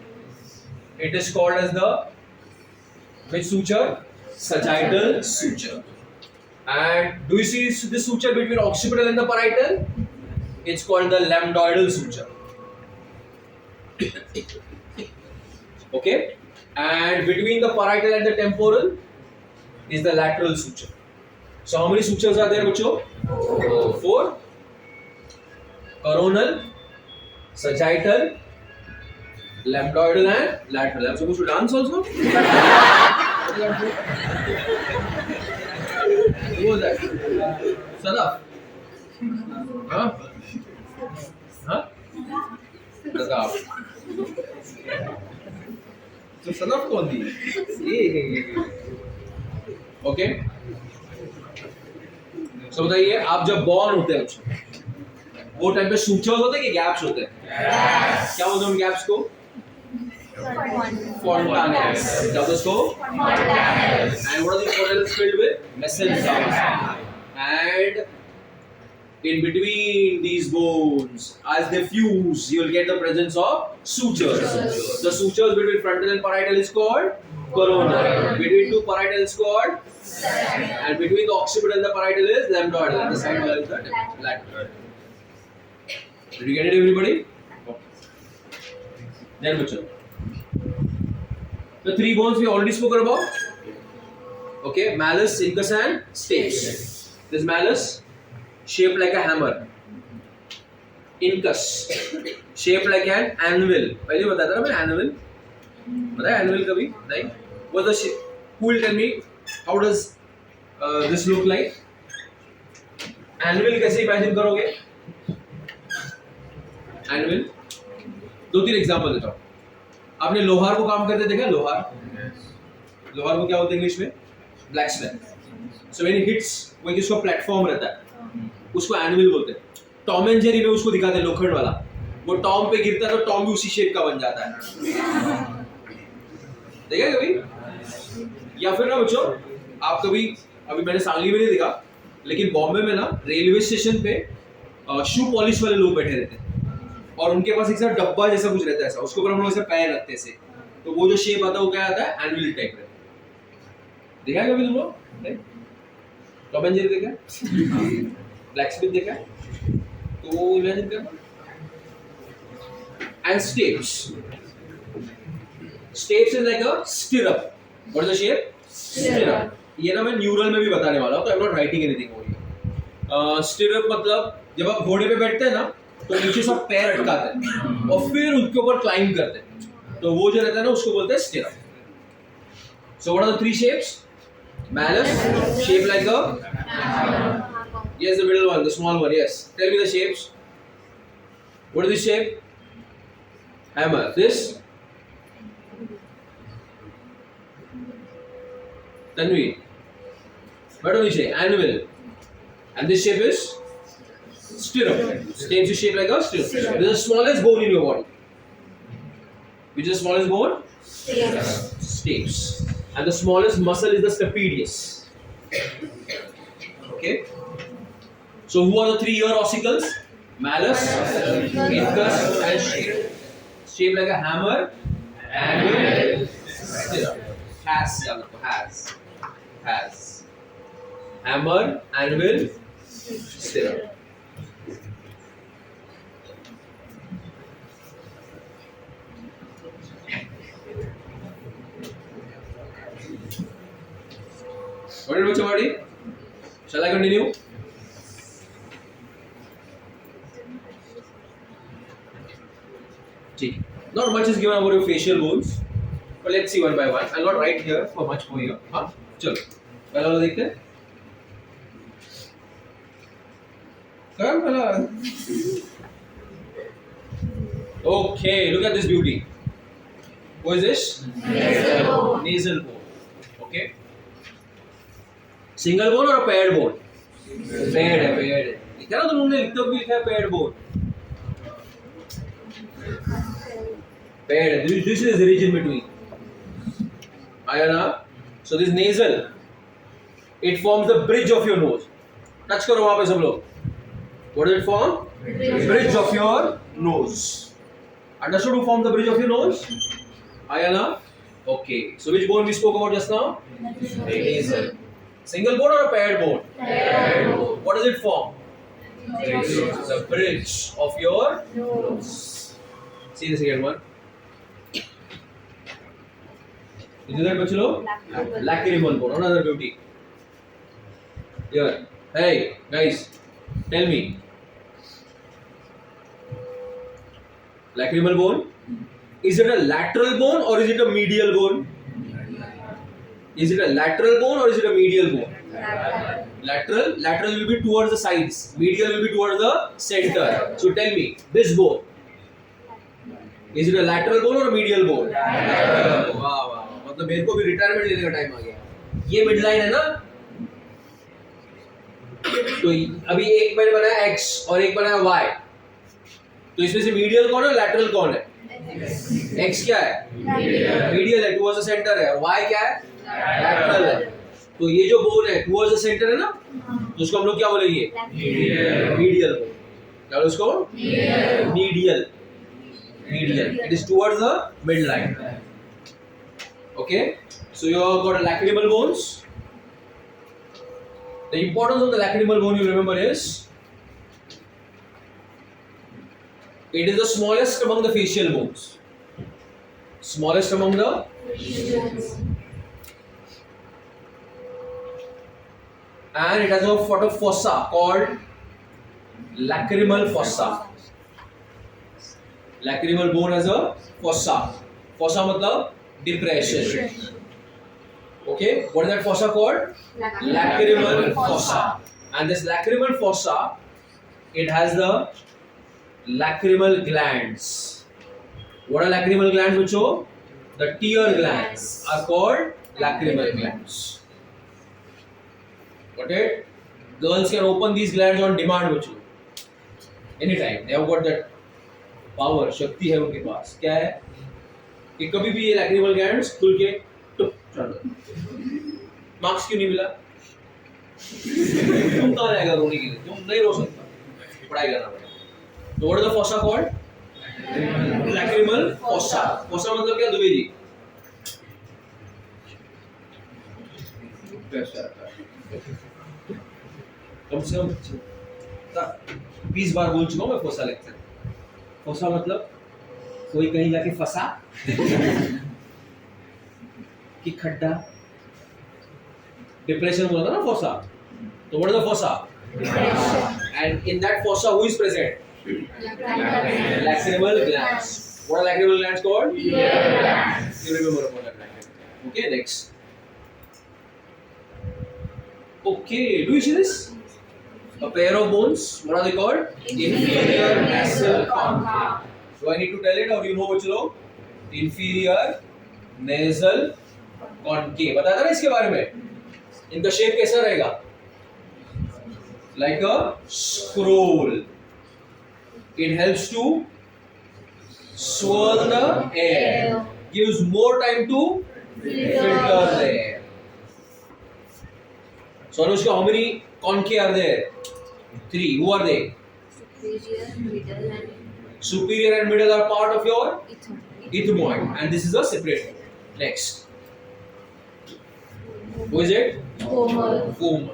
It is called as the which suture? Sagittal suture. And do you see this suture between occipital and the parietal? It's called the lambdoidal suture. Okay? And between the parietal and the temporal is the lateral suture. So how many sutures are there, bachcho? 4. Coronal, sagittal, lambdoidal and lateral. I'm supposed to dance also? Who was that? Sadaf? Huh? Huh? Sadaf. So Sadaf कौन थी? Okay? So बताइए, आप जब born होते हैं वो time पे sutures होते हैं कि गैप्स होते हैं? क्या बोलते हैं उन गैप्स को? Fontanelles. क्या होता है उसको? Fontanelles. And what are these fontanelles filled with? Mesenchyme. And in between these bones, as they fuse, you will get the presence of sutures. The sutures between frontal and parietal is called coronal. Between two parietal is called sagittal. And between the occipital and the parietal is lambdoidal. And the side wall is the lateral. Did you get it, everybody? Then which one? The 3 bones we already spoken about. Okay, malleus, incus and stapes. This malleus shaped like a hammer. Incus shaped like an anvil. पहले बताया था ना मैं anvil. बताया anvil कभी? नहीं. What's the shape? Who will tell me how does this look like? Anvil कैसे imagine करोगे? Anvil. 2-3 एग्जांपल देता हूँ. आपने लोहार को काम करते देखा? लोहार को क्या बोलते हैं इंग्लिश में? Blacksmith. So when he hits, वो जिसका प्लेटफॉर्म रहता है उसको एनविल बोलते हैं. टॉम एंड जेरी में उसको दिखाते हैं लोखंड वाला, वो टॉम पे गिरता है तो टॉम भी उसी शेप का बन जाता है। देखा कभी? या फिर ना बच्चों, आप कभी, अभी मैंने सांगली में नहीं देखा, लेकिन बॉम्बे में ना रेलवे स्टेशन पे शू पॉलिश वाले लोग बैठे रहते हैं और उनके पास एक सा डब्बा जैसा कुछ रहता है ऐसा, उसके ऊपर हम लोग ऐसे पैर रखते हैं ऐसे, तो वो जो शेप आता है वो क्या आता है? एनुअल टाइप रहता है। देखा है कभी तुम लोग? टॉम एंड जेरी देखा है? ब्लैक स्मिथ देखा है? तो वो इमेजिन करना। And steps, steps is like a stirrup. What is the shape? Stirrup. ये ना मैं न्यूरल में भी बताने वाला हूं, तो I am not writing anything over here. Stirrup मतलब जब आप घोड़े पे बैठते हैं ना तो नीचे सब पैर अटकाते हैं और फिर उसके ऊपर क्लाइंब करते हैं, तो वो जो रहता है ना उसको बोलते हैं stirrup. So what are the three shapes? Malus, shape like a, yes, the middle one, the small one, yes. Tell me the shapes. What is this shape? Hammer. This? Tanvi. What do we say? Anvil. And this shape is? Stirrup. Same shape like a stirrup. It is the smallest bone in your body. Which is the smallest bone? Stapes. And the smallest muscle is the stapedius. Okay. So who are the three ear ossicles? Malus, incus, and shape. Shape like a hammer, anvil, stirrup. Has. Hammer, anvil, stirrup. What did Bachawadi? Shall I continue? Not much is given about your facial bones, but let's see one by one. I'll not write here for much more here. हाँ, चलो पहला वाला देखते हैं। कर पहला। Okay, look at this beauty. What is this? Nasal bone. Okay. Single bone और paired bone? Paired है, पेयर्ड है। लिखा ना तुमने, लिखते हुए लिखा है पेयर्ड बोन। पेयर्ड है। This is the region between. आया ना? So this nasal, it forms the bridge of your nose. Touch करो वहाँ पे सब लोग। What does it form? Bridge of your nose. Understood who forms the bridge of your nose? आया ना? Okay. So which bone we spoke about just now? Nasal. Single bone or a paired bone? Paired bone. What does it form? The bridge of your nose. See the second one. Is that bachalo? Lacrimal bone. Another beauty. Here. Hey guys, tell me. Lacrimal bone. Is it a lateral bone or is it a medial bone? Is it a lateral bone or is it a medial bone? Lateral. Lateral will be towards the sides. Medial will be towards the center. So tell me, this bone. Is it a lateral bone or a medial bone? Lateral. वाह वाह, मतलब मेरे को भी retirement लेने का time आ गया। ये मिड लाइन है ना? तो अभी एक मैंने बनाया X और एक बनाया Y। तो इसमें से मीडियल कौन है, लैटरल कौन है? X क्या है? मीडियल है, टुवर्ड्स द सेंटर है, और Y क्या है? लैटरल है। तो ये जो बोन है टुवर्ड्स द सेंटर है ना, तो उसको हम लोग क्या बोलेंगे? Medial bone. क्या बोले उसको? Medial. Medial. It is towards the mid line. Okay, so you have got a lacrimal bones. The importance of the lacrimal bone you remember is it is the smallest among the facial bones. Smallest among the and it has a sort of fossa called lacrimal fossa. Lacrimal bone has a fossa. Fossa मतलब depression. Okay, what is that fossa called? Lacrimal fossa. And this lacrimal fossa, it has the lacrimal glands. What are lacrimal glands, bachcho? The tear glands are called lacrimal glands. Got it? Girls can open these glands on demand, bachcho. Anytime. They have got that power, शक्ति है उनके पास। क्या है कि कभी भी ये lacrimal गैंड्स खुल के टुप चढ़ जाते। मार्क्स क्यों नहीं मिला? तुम कहाँ जाएगा रोने के लिए? तुम नहीं रो सकता, पढ़ाई करना पड़ेगा। तो what is the fossa called? Lacrimal fossa. Fossa मतलब क्या दुबे जी? कम से कम 20 बार बोल चुका हूँ मैं फोसा लेक्चर। फोसा मतलब कोई कहीं जाके फंसा कि खड्डा, डिप्रेशन बोला था ना फोसा। तो what is the fossa? And in that fossa who is present? Lacrimal glands. What are lacrimal glands called? You remember about that. Okay, next. Okay, do you see this? A pair of bones. What are they called? Inferior nasal concave. Do I need to tell it or you know what you know? Inferior nasal concave. बताया था ना इसके बारे में? इनका shape कैसा रहेगा? Like a scroll. It helps to swirl the air, gives more time to filter the air. So Anushka, how many concave are there? 3. Who are they? Superior and middle are part of your ethmoid, and this is a separate one. Next. Who is it? Vomer.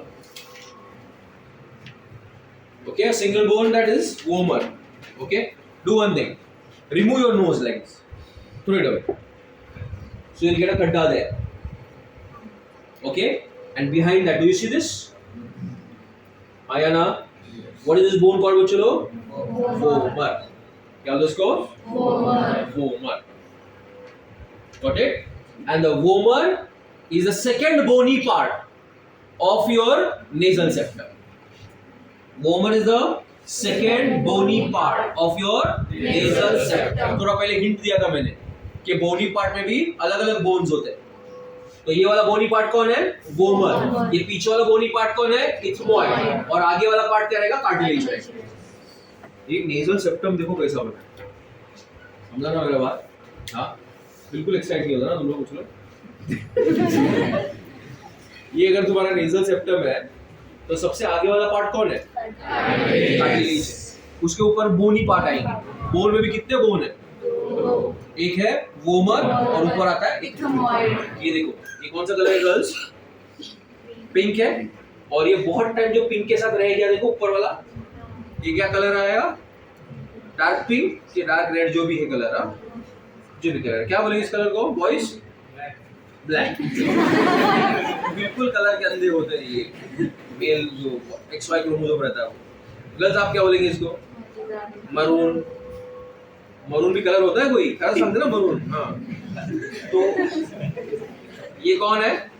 Okay, a single bone, that is vomer. Okay, do one thing. Remove your nose like this. Throw it away. So you'll get a khadda there. Okay, and behind that, do you see this? Ayana, what is this bone called, Bachalo? Vomer. क्या बोलते इसको? Vomer. Got it? And the vomer is the second bony part of your nasal septum. Vomer is the second bony part of your nasal septum. थोड़ा पहले hint दिया था मैंने कि bony part में भी अलग-अलग bones होते हैं। तो ये वाला bony part कौन है? Vomer. ये पीछे वाला bony part कौन है? Ethmoid. और आगे वाला part क्या रहेगा? Cartilage रहेगा। ये nasal septum देखो कैसा बना है। समझा ना मेरा बात? हाँ, बिल्कुल एक्साइट नहीं होता ना तुम लोग कुछ लोग। ये अगर तुम्हारा nasal septum है तो सबसे आगे वाला पार्ट कौन है? कार्टिलेज है। उसके ऊपर बोनी पार्ट आएंगे। बोन में भी कितने बोन है? एक है वोमर और ऊपर आता है इथमॉइड। ये देखो, ये कौन सा कलर है गर्ल्स? पिंक है। और ये बहुत टाइम जो पिंक के साथ रह गया, देखो ऊपर वाला, ये क्या कलर आएगा? डार्क पिंक या डार्क रेड, जो भी है कलर, जो भी कलर। क्या बोलेंगे इस कलर को बॉयज? ब्लैक। बिल्कुल कलर के अंधे होते हैं ये मेल, जो XY क्रोमोसोम रहता है वो। गर्ल्स आप क्या बोलेंगे इसको? मरून। मरून भी कलर होता है कोई? कलर समझे ना मरून? हाँ। तो ये कौन है?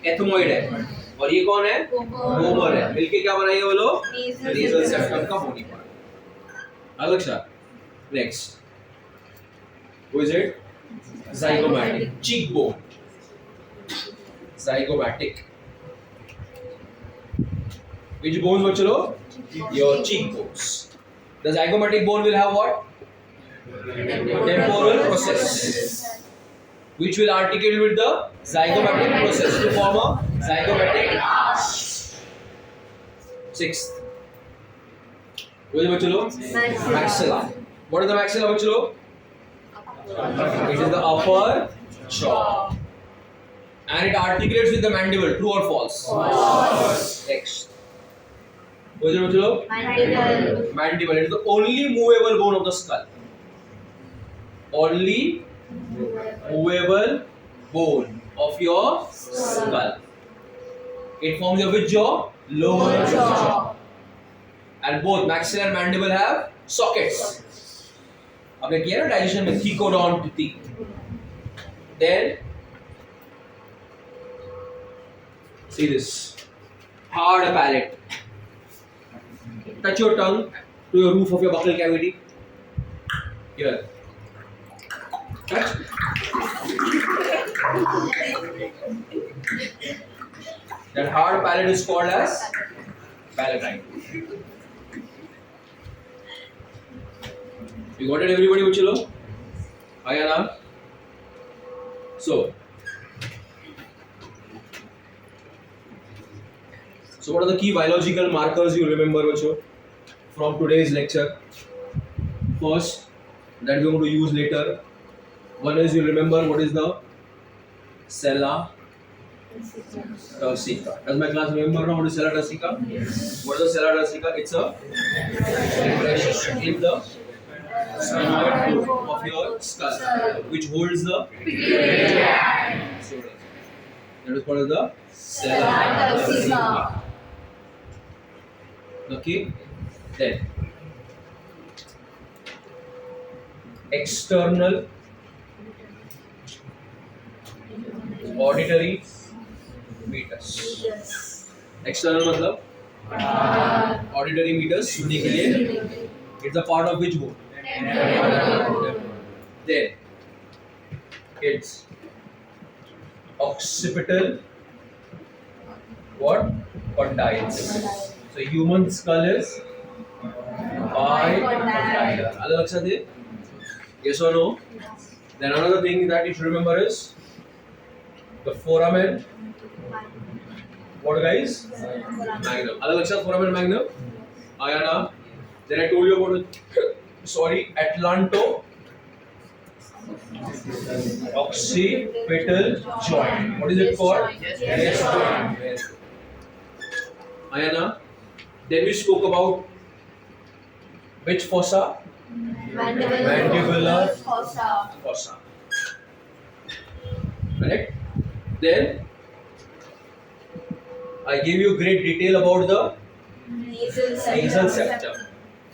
एथमॉइड है। और ये कौन है? वोमर है। मिलके क्या बनाएंगे वो लोग? नेजल सेप्टम का बोनी पार्ट। अलग सा। Next, who is it? zygomatic, cheekbone. Zygomatic. Which bones bachalo? Your cheekbones. The zygomatic bone will have what? Temporal process, which will articulate with the zygomatic process to form a zygomatic arch. Sixth, what is bachalo? Maxilla. What is the maxilla bachalo? It is the upper jaw, and it articulates with the mandible. True or false? False. Next. What is it, bachalo? Mandible. Mandible. It is the only movable bone of the skull. Only movable bone of your skull. It forms your which jaw? Lower jaw. And both maxilla and mandible have sockets. आपने किया ना digestion में थीकोडोंटिटी। Then see this hard palate. Touch your tongue to your roof of your buccal cavity. Here. Touch. That hard palate is called as palatine. You got it, everybody, bachelo? Aya na? So what are the key biological markers you remember, bacho, from today's lecture? First, that we are going to use later. One is, you remember what is the cella turcica. Does my class remember now what is cella turcica? Yes. What is the cella turcica? It's a depression in the sphenoid bone of your skull, which holds the so that is called the cella turcica. Okay, then external auditory meters. External मतलब auditory meters सुनने के लिए. It's a part of which bone? Then it's occipital what? Condyles. So human skull is bicondyle. अलग लक्षात है? Yes or no? Then another thing that you should remember is the foramen. What guys? Magnum. अलग लक्षात foramen magnum? आया ना? Then I told you about Atlanto occipital joint. What is it called? Yes joint. आया ना? Then we spoke about which fossa? Mandibular fossa. Correct? Then I gave you great detail about the nasal septum,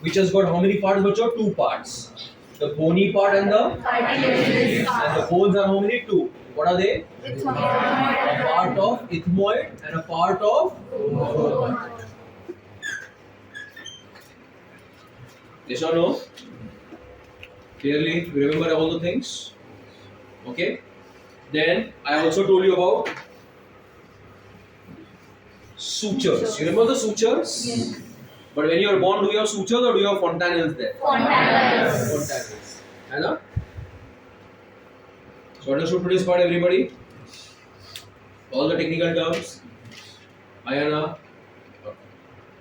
which has got how many parts, bacho? 2 parts. The bony part and the bones are how many? 2. What are they? A part of ethmoid and a part of bone. Yes or no? Clearly, you remember all the things? Okay. Then I also told you about sutures. You remember the sutures? Yes. But when you are born, do you have sutures or do you have fontanelles there? Fontanelles. Right? So understood today's part, everybody? All the technical terms? Ayana?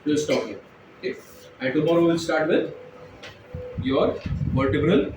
We'll stop here. Okay. And tomorrow we'll start with your vertebral